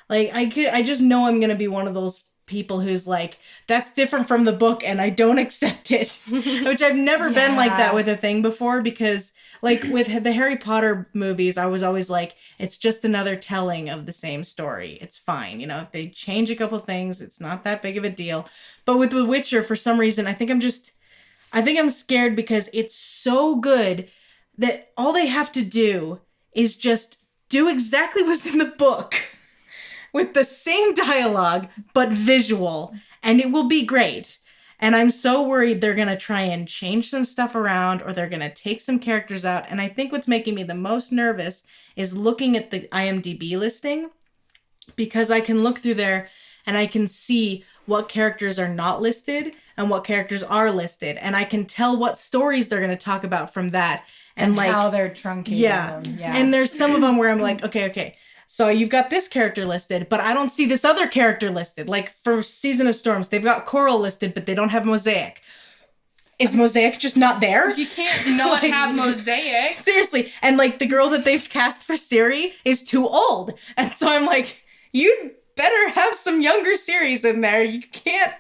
Like, I just know I'm gonna be one of those people who's like, that's different from the book and I don't accept it. Which I've never been like that with a thing before, because like with the Harry Potter movies, I was always like, it's just another telling of the same story. It's fine. You know, if they change a couple things, it's not that big of a deal. But with The Witcher, for some reason, I think I'm scared because it's so good that all they have to do is just do exactly what's in the book with the same dialogue, but visual, and it will be great. And I'm so worried they're going to try and change some stuff around, or they're going to take some characters out. And I think what's making me the most nervous is looking at the IMDb listing, because I can look through there and I can see what characters are not listed and what characters are listed. And I can tell what stories they're going to talk about from that. And like how they're truncating them. Yeah. And there's some of them where I'm like, okay. So you've got this character listed, but I don't see this other character listed. Like for Season of Storms, they've got Coral listed, but they don't have Mosaic. Is Mosaic just not there? You can't not Like, have Mosaic. Seriously. And like the girl that they've cast for Ciri is too old. And so I'm like, you'd better have some younger series in there. You can't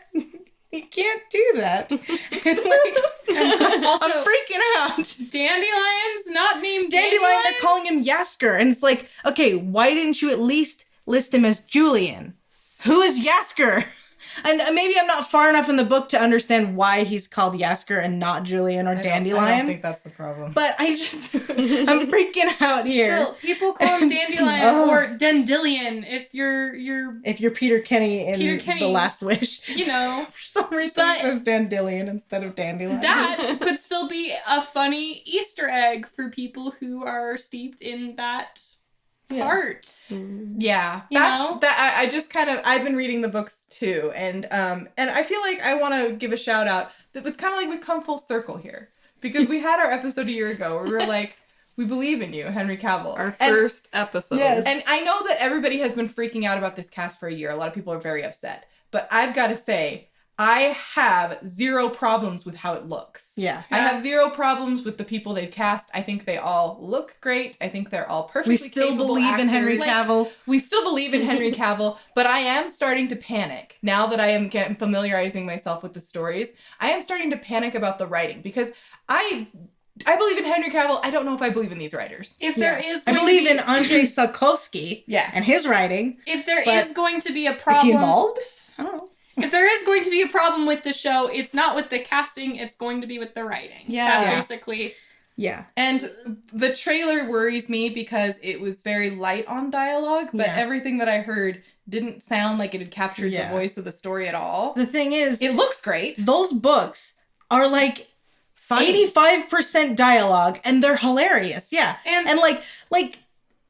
You can't do that. And, Also, I'm freaking out. Dandelions not named Dandelion, they're calling him Yasker. And it's like, okay, why didn't you at least list him as Julian? Who is Yasker? And maybe I'm not far enough in the book to understand why he's called Yasker and not Julian or Dandelion. I don't think that's the problem. But I'm freaking out here. Still, people call him Dandelion Oh. or Dandelion if you're If you're Peter Kenny in Peter Kenny. The Last Wish, you know. for some reason But- he says Dandelion instead of Dandelion. That could still be a funny Easter egg for people who are steeped in that part. Yeah, You that's know? that. I just kind of I've been reading the books too, and I feel like I want to give a shout out. That was kind of like we've come full circle here because we had our episode a year ago where we were like, we believe in you, Henry Cavill. Our And- first episode. Yes. And I know that everybody has been freaking out about this cast for a year. A lot of people are very upset, but I've got to say, I have zero problems with how it looks. Yeah. I have zero problems with the people they've cast. I think they all look great. I think they're all perfectly We still capable believe in Henry actors. Cavill. We still believe in Henry Cavill, but I am starting to panic now that I am getting familiarizing myself with the stories. I am starting to panic about the writing because I believe in Henry Cavill. I don't know if I believe in these writers. If there is I going believe to be, in Andrei Sapkowski Yeah. and his writing. if there but is going to be a Is problem, he involved? I don't know. if there is going to be a problem with the show, it's not with the casting, it's going to be with the writing. Yeah. That's Yeah. basically Yeah. And the trailer worries me because it was very light on dialogue, but Yeah. everything that I heard didn't sound like it had captured Yeah. the voice of the story at all. The thing is, It looks great. those books are like Funny. 85% dialogue and they're hilarious. Yeah. and And like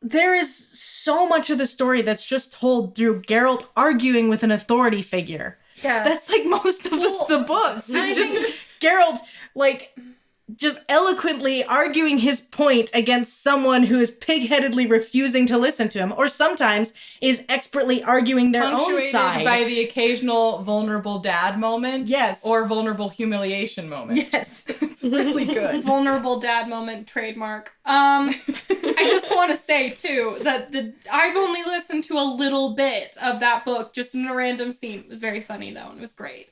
there is so much of the story that's just told through Geralt arguing with an authority figure. Yeah. That's like most of the books. I It's just think- Geralt like just eloquently arguing his point against someone who is pig-headedly refusing to listen to him, or sometimes is expertly arguing their own punctuated side. by the occasional vulnerable dad moment. Yes. Or vulnerable humiliation moment. Yes. It's really good. vulnerable dad moment trademark. I just want to say too that I've only listened to a little bit of that book, just in a random scene. It was very funny though, and it was great.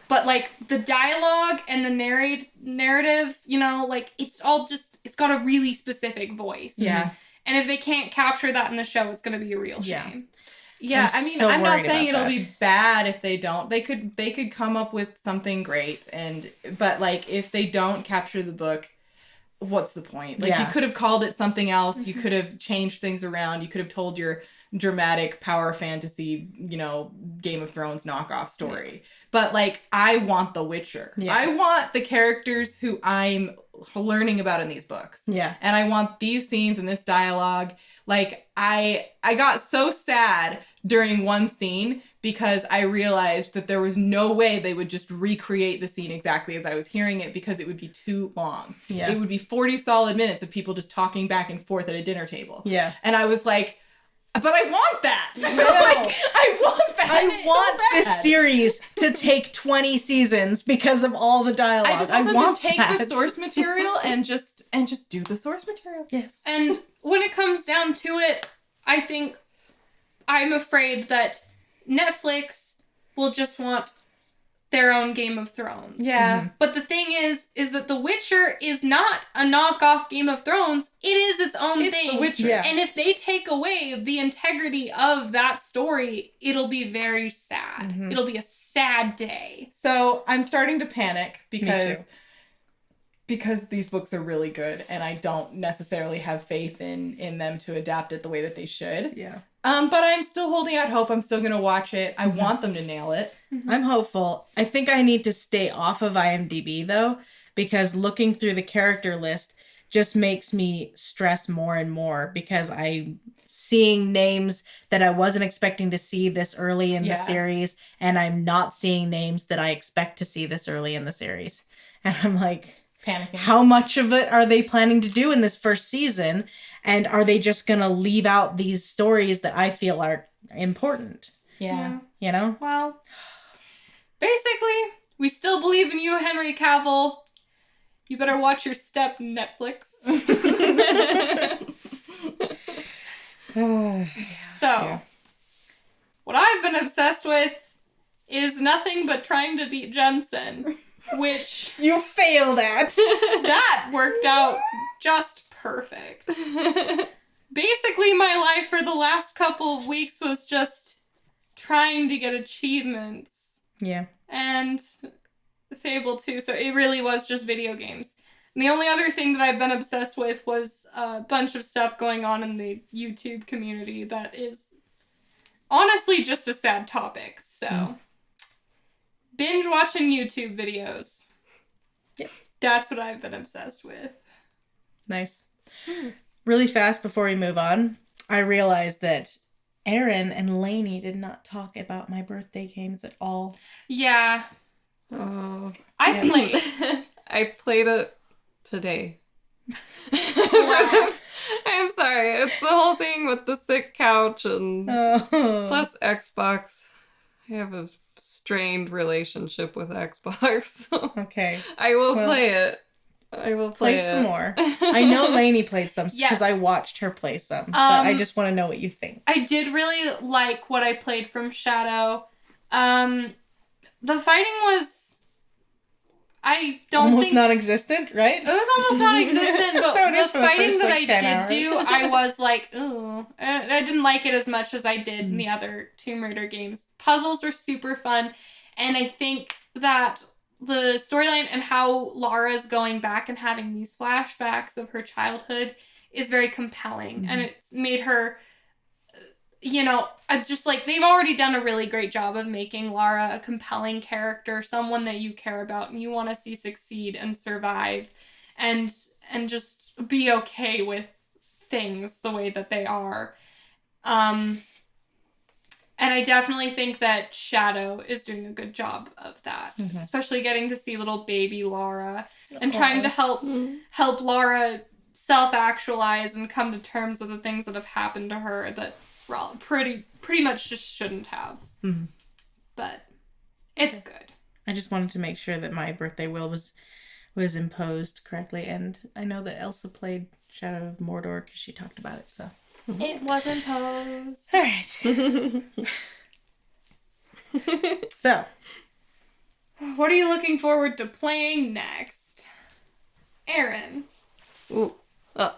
But like the dialogue and the narrative, you know, like it's all just, it's got a really specific voice. Yeah. And if they can't capture that in the show, it's going to be a real Yeah. shame. Yeah, I'm I mean, so I'm not worried saying about it'll that. be bad if they don't. They could come up with something great, but like if they don't capture the book, what's the point? Like Yeah. you could have called it something else. You could have changed things around. You could have told your dramatic power fantasy, you know, Game of Thrones knockoff story. But like I want The Witcher. Yeah. I want the characters who I'm learning about in these books. Yeah. And I want these scenes and this dialogue. Like I got so sad during one scene because I realized that there was no way they would just recreate the scene exactly as I was hearing it because it would be too long. Yeah. It would be 40 solid minutes of people just talking back and forth at a dinner table. Yeah. And I was like, but I want that. know. Like, I want that. I so want this bad. series to take 20 seasons because of all the dialogue. I just want them to take that. the source material and just do the source material. Yes. And when it comes down to it, I think I'm afraid that Netflix will just want their own Game of Thrones. Yeah. But the thing is that The Witcher is not a knockoff Game of Thrones. It is its own It's thing. The Witcher. Yeah. And if they take away the integrity of that story, it'll be very sad. Mhm. It'll be a sad day. So I'm starting to panic Me because too. these books are really good and I don't necessarily have faith in them to adapt it the way that they should. Yeah. But I'm still holding out hope. I'm still gonna watch it. I want them to nail it. I'm hopeful. I think I need to stay off of IMDb though, because looking through the character list just makes me stress more and more because I'm seeing names that I wasn't expecting to see this early in the Yeah. series, and I'm not seeing names that I expect to see this early in the series. And I'm like, Panicking. how much of it are they planning to do in this first season? And are they just going to leave out these stories that I feel are important? Yeah. You know? Well, basically, we still believe in you, Henry Cavill. You better watch your step, Netflix. So, Yeah. what I've been obsessed with is nothing but trying to beat Jensen, which You failed at. that worked out just perfect. Basically, my life for the last couple of weeks was just trying to get achievements. Yeah. And Fable 2, so it really was just video games. And the only other thing that I've been obsessed with was a bunch of stuff going on in the YouTube community that is honestly just a sad topic. So, binge watching YouTube videos. Yep. That's what I've been obsessed with. Nice. Really fast before we move on, I realized that Erin and Lainey did not talk about my birthday games at all. Yeah, Oh. I played. I played it today. Wow. I'm sorry. It's the whole thing with the sick couch and plus Xbox. I have a strained relationship with Xbox. So Okay. I will Well, play it. I will Play some more. I know Lainey played some because Yes. I watched her play some. But I just want to know what you think. I did really like what I played from Shadow. The fighting was, I don't Almost think non-existent, right? it was almost non-existent, but That's how it is the for the fighting first, that like, I 10 did hours. do, I was like, ooh, I didn't like it as much as I did in the other Tomb Raider games. Puzzles were super fun, and I think that the storyline and how Lara's going back and having these flashbacks of her childhood is very compelling, and it's made her, you know, just like, they've already done a really great job of making Lara a compelling character, someone that you care about and you want to see succeed and survive and just be okay with things the way that they are. And I definitely think that Shadow is doing a good job of that, especially getting to see little baby Lara and trying to help Lara self-actualize and come to terms with the things that have happened to her that pretty much just shouldn't have. But it's good. I just wanted to make sure that my birthday will was imposed correctly, and I know that Elsa played Shadow of Mordor because she talked about it. So It was imposed. all right. So What are you looking forward to playing next? Aaron. Ooh.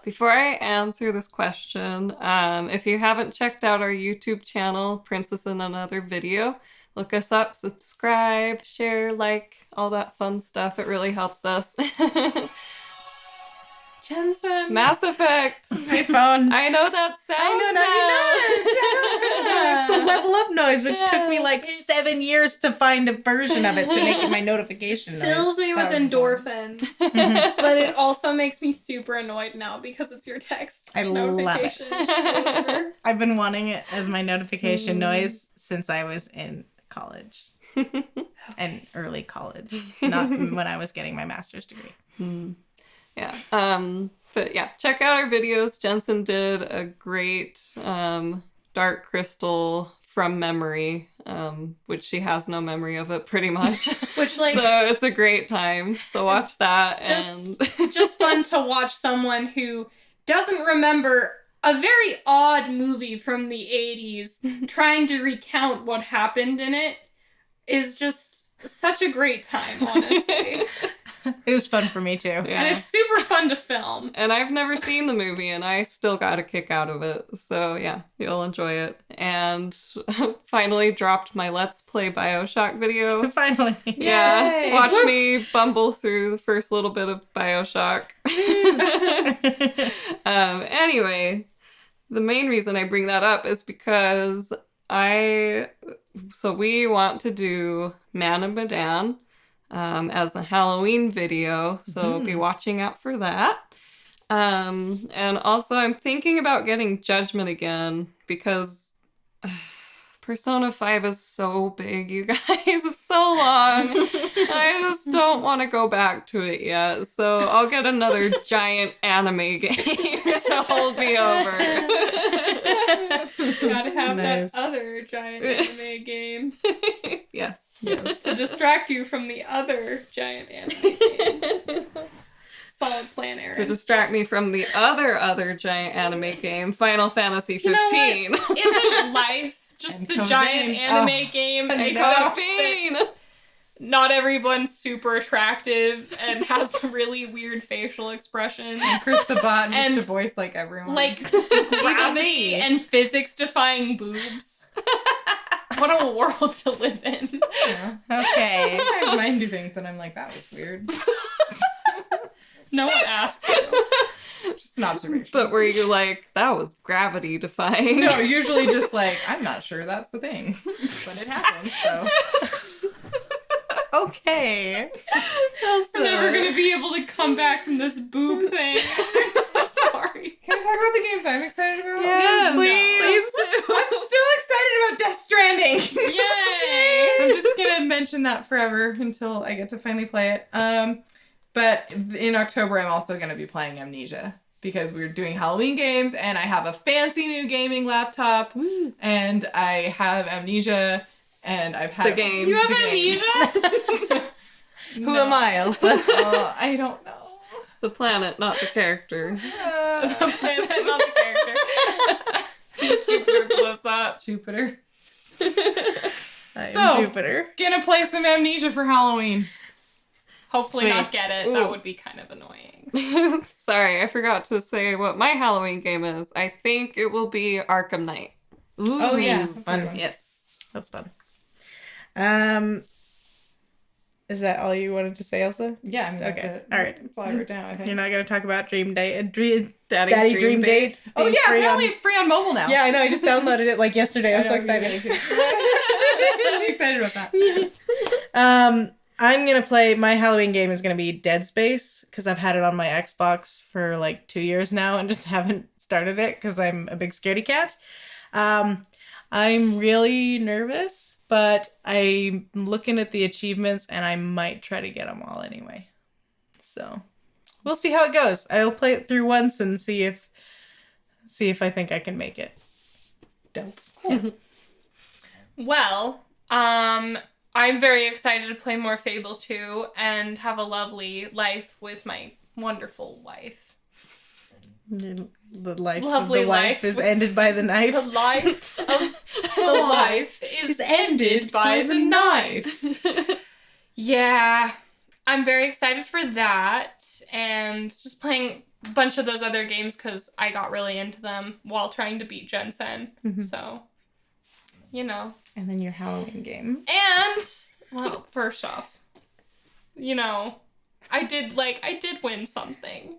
Before I answer this question, if you haven't checked out our YouTube channel, Princess in Another Video, look us up, subscribe, share, like, all that fun stuff. It really helps us. Jensen. Mass Effect! my phone. I know that sound. It's the level up noise, which took me like 7 years to find a version of it to make it my notification noise. Fills me with That was endorphins. But it also makes me super annoyed now because it's your text I love it. notification. I've been wanting it as my notification noise since I was in college. And early college. Not when I was getting my master's degree. Yeah. But yeah, check out our videos. Jensen did a great Dark Crystal from memory, which she has no memory of it pretty much. Which, like, so it's a great time. So watch that. just fun to watch someone who doesn't remember a very odd movie from the 80s trying to recount what happened in it is just such a great time, honestly. It was fun for me too. Yeah. And it's super fun to film. And I've never seen the movie, and I still got a kick out of it. So yeah, you'll enjoy it. And finally dropped my Let's Play BioShock video. Finally. Yeah, Yay! watch me bumble through the first little bit of BioShock. Anyway, the main reason I bring that up is because we want to do Man of Medan as a Halloween video, so be watching out for that. And also I'm thinking about getting Judgment again because Persona 5 is so big, you guys. It's so long. I just don't want to go back to it yet. So I'll get another giant anime game to hold me over. Gotta have Nice. that other giant anime game Yes. to distract you from the other giant anime game. Solid plan, Aaron. To distract me from the other giant anime game, Final Fantasy 15. Isn't life just And the Cobain. giant anime Oh. game, And except that Cobain. not everyone's super attractive and has really weird facial expressions. And Chris the Bot needs And, to voice like everyone. Like Even gravity me. and physics defying boobs. What a world to live in. Yeah. Okay. Sometimes mine do things and I'm like, that was weird. No one asked you. Just an observation. But were you like, that was gravity defying? No, usually just like, I'm not sure that's the thing. But it happens, so. Okay. I'm never gonna be able to come back from this boob thing. I'm so sorry. Can we talk about the games I'm excited about? Yes, Yes, please. please do. I'm still excited about Death Stranding. Yay! I'm just gonna mention that forever until I get to finally play it. But in October, I'm also gonna be playing Amnesia because we're doing Halloween games, and I have a fancy new gaming laptop, and I have Amnesia, and I've had The game. You have the game. amnesia? Who am I, Elsa? I don't know. The planet, not the character. The planet, not the character. Jupiter close up. Jupiter. I'm So- Jupiter. Gonna play some Amnesia for Halloween. Hopefully Sweet. not get it. Ooh. That would be kind of annoying. Sorry, I forgot to say what my Halloween game is. I think it will be Arkham Knight. Ooh, Oh, yeah. that's fun. Yes. That's fun. Is that all you wanted to say, Elsa? Yeah, I mean, that's Okay. it. All right. That's all I wrote down, I think. You're not gonna talk about Dream Day, Daddy Dream Date. Oh, being yeah, free apparently on- it's free on mobile now. Yeah, I know. I just downloaded it like yesterday. I'm so I know, excited. me too. I'm excited about that. I'm gonna play. My Halloween game is gonna be Dead Space because I've had it on my Xbox for like 2 years now and just haven't started it because I'm a big scaredy cat. I'm really nervous, but I'm looking at the achievements and I might try to get them all anyway. So we'll see how it goes. I'll play it through once and see if I think I can make it. Dope. Well, I'm very excited to play more Fable 2 and have a lovely life with my wonderful wife. The life Lovely of the wife life is with- ended by the knife. The life of the wife is ended by the knife. Yeah, I'm very excited for that and just playing a bunch of those other games because I got really into them while trying to beat Jensen. Mhm. So, you know. And then your Halloween game. And, well, first off, you know, I did win something.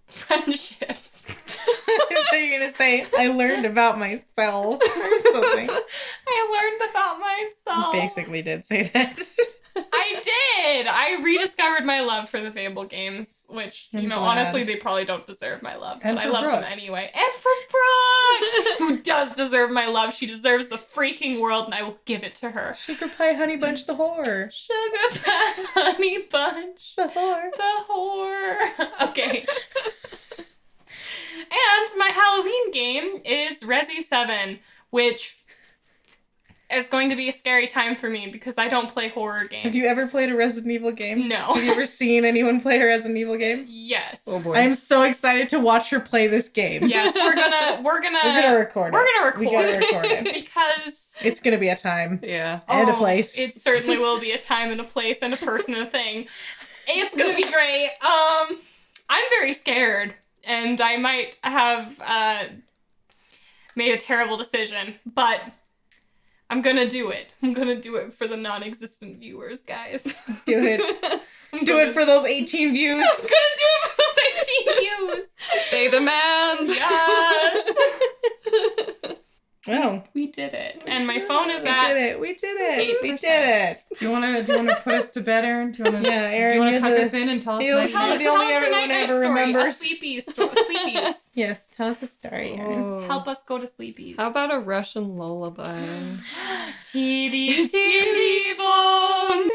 Friendships. I thought you were gonna say I learned about myself or something. I learned about myself. Basically did say that. I did. I rediscovered my love for the Fable games, which, you I'm know, glad. honestly, they probably don't deserve my love, And but I for love them Brooke. anyway. And for Brooke, who does deserve my love. She deserves the freaking world, and I will give it to her. Sugar Pie Honey Bunch the whore. Sugar Pie Honey Bunch. The whore. The whore. Okay. And my Halloween game is Resi 7, which is going to be a scary time for me because I don't play horror games. Have you ever played a Resident Evil game? No. Have you ever seen anyone play a Resident Evil game? Yes. Oh boy. I'm so excited to watch her play this game. Yes, we're gonna We're gonna record it. we're gonna record We gotta it record it. because It's gonna be a time Yeah. and a oh, place. It certainly will be a time and a place and a person and a thing. It's gonna be great. I'm very scared, and I might have made a terrible decision, but I'm gonna do it. I'm gonna do it for the non-existent viewers, guys. Do it. I'm Do gonna- it for those 18 views. I'm gonna do it for those 18 views. They demand. Yes. Oh. We did it. And my phone is We at did it. We did it. We 8%. did it. Do you wanna put us to bed, Aaron? Do you wanna Yeah, Aaron, do you wanna you're tuck the- us in and tell us you're nice the- Tell, nights? the only tell us a everyone night-night ever story. remembers. Sleepies. Yes, tell us a story, Aaron. Oh. Help us go to sleepies. How about a Russian lullaby? Tiddy, tiddy, bone.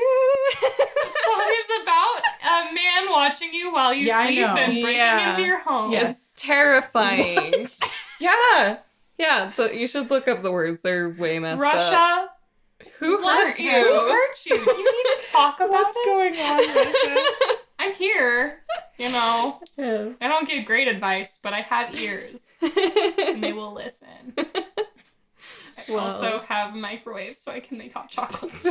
Song is about a man watching you while you Yeah, I sleep know. and breaking Yeah. into your home. Yes. It's terrifying. Yeah. Yeah, but you should look up the words. They're way messed up. Russia. Who What? hurt Who you? hurt you? Do you need to talk about What's it? going on, Risha? I'm here. You know, Yes. I don't give great advice, but I have ears and they will listen. I also have a microwave so I can make hot chocolates.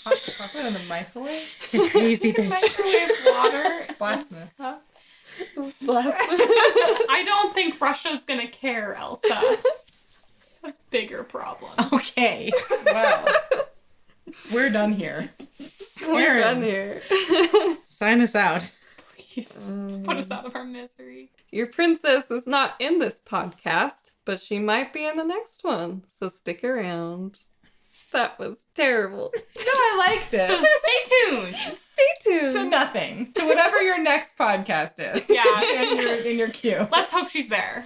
Hot chocolate in the microwave? You crazy bitch. Microwave water. Blasphemous. Huh? That's blasphemous. I don't think Russia's gonna care, Elsa. Has bigger problems. Okay. Well, we're done here. We're Aaron. done here. Sign us out. Please put us out of our misery. Your princess is not in this podcast, but she might be in the next one, so stick around. That was terrible. No, I liked it. So stay tuned. Stay tuned. To nothing. To whatever your next podcast is. Yeah. In your queue. Let's hope she's there.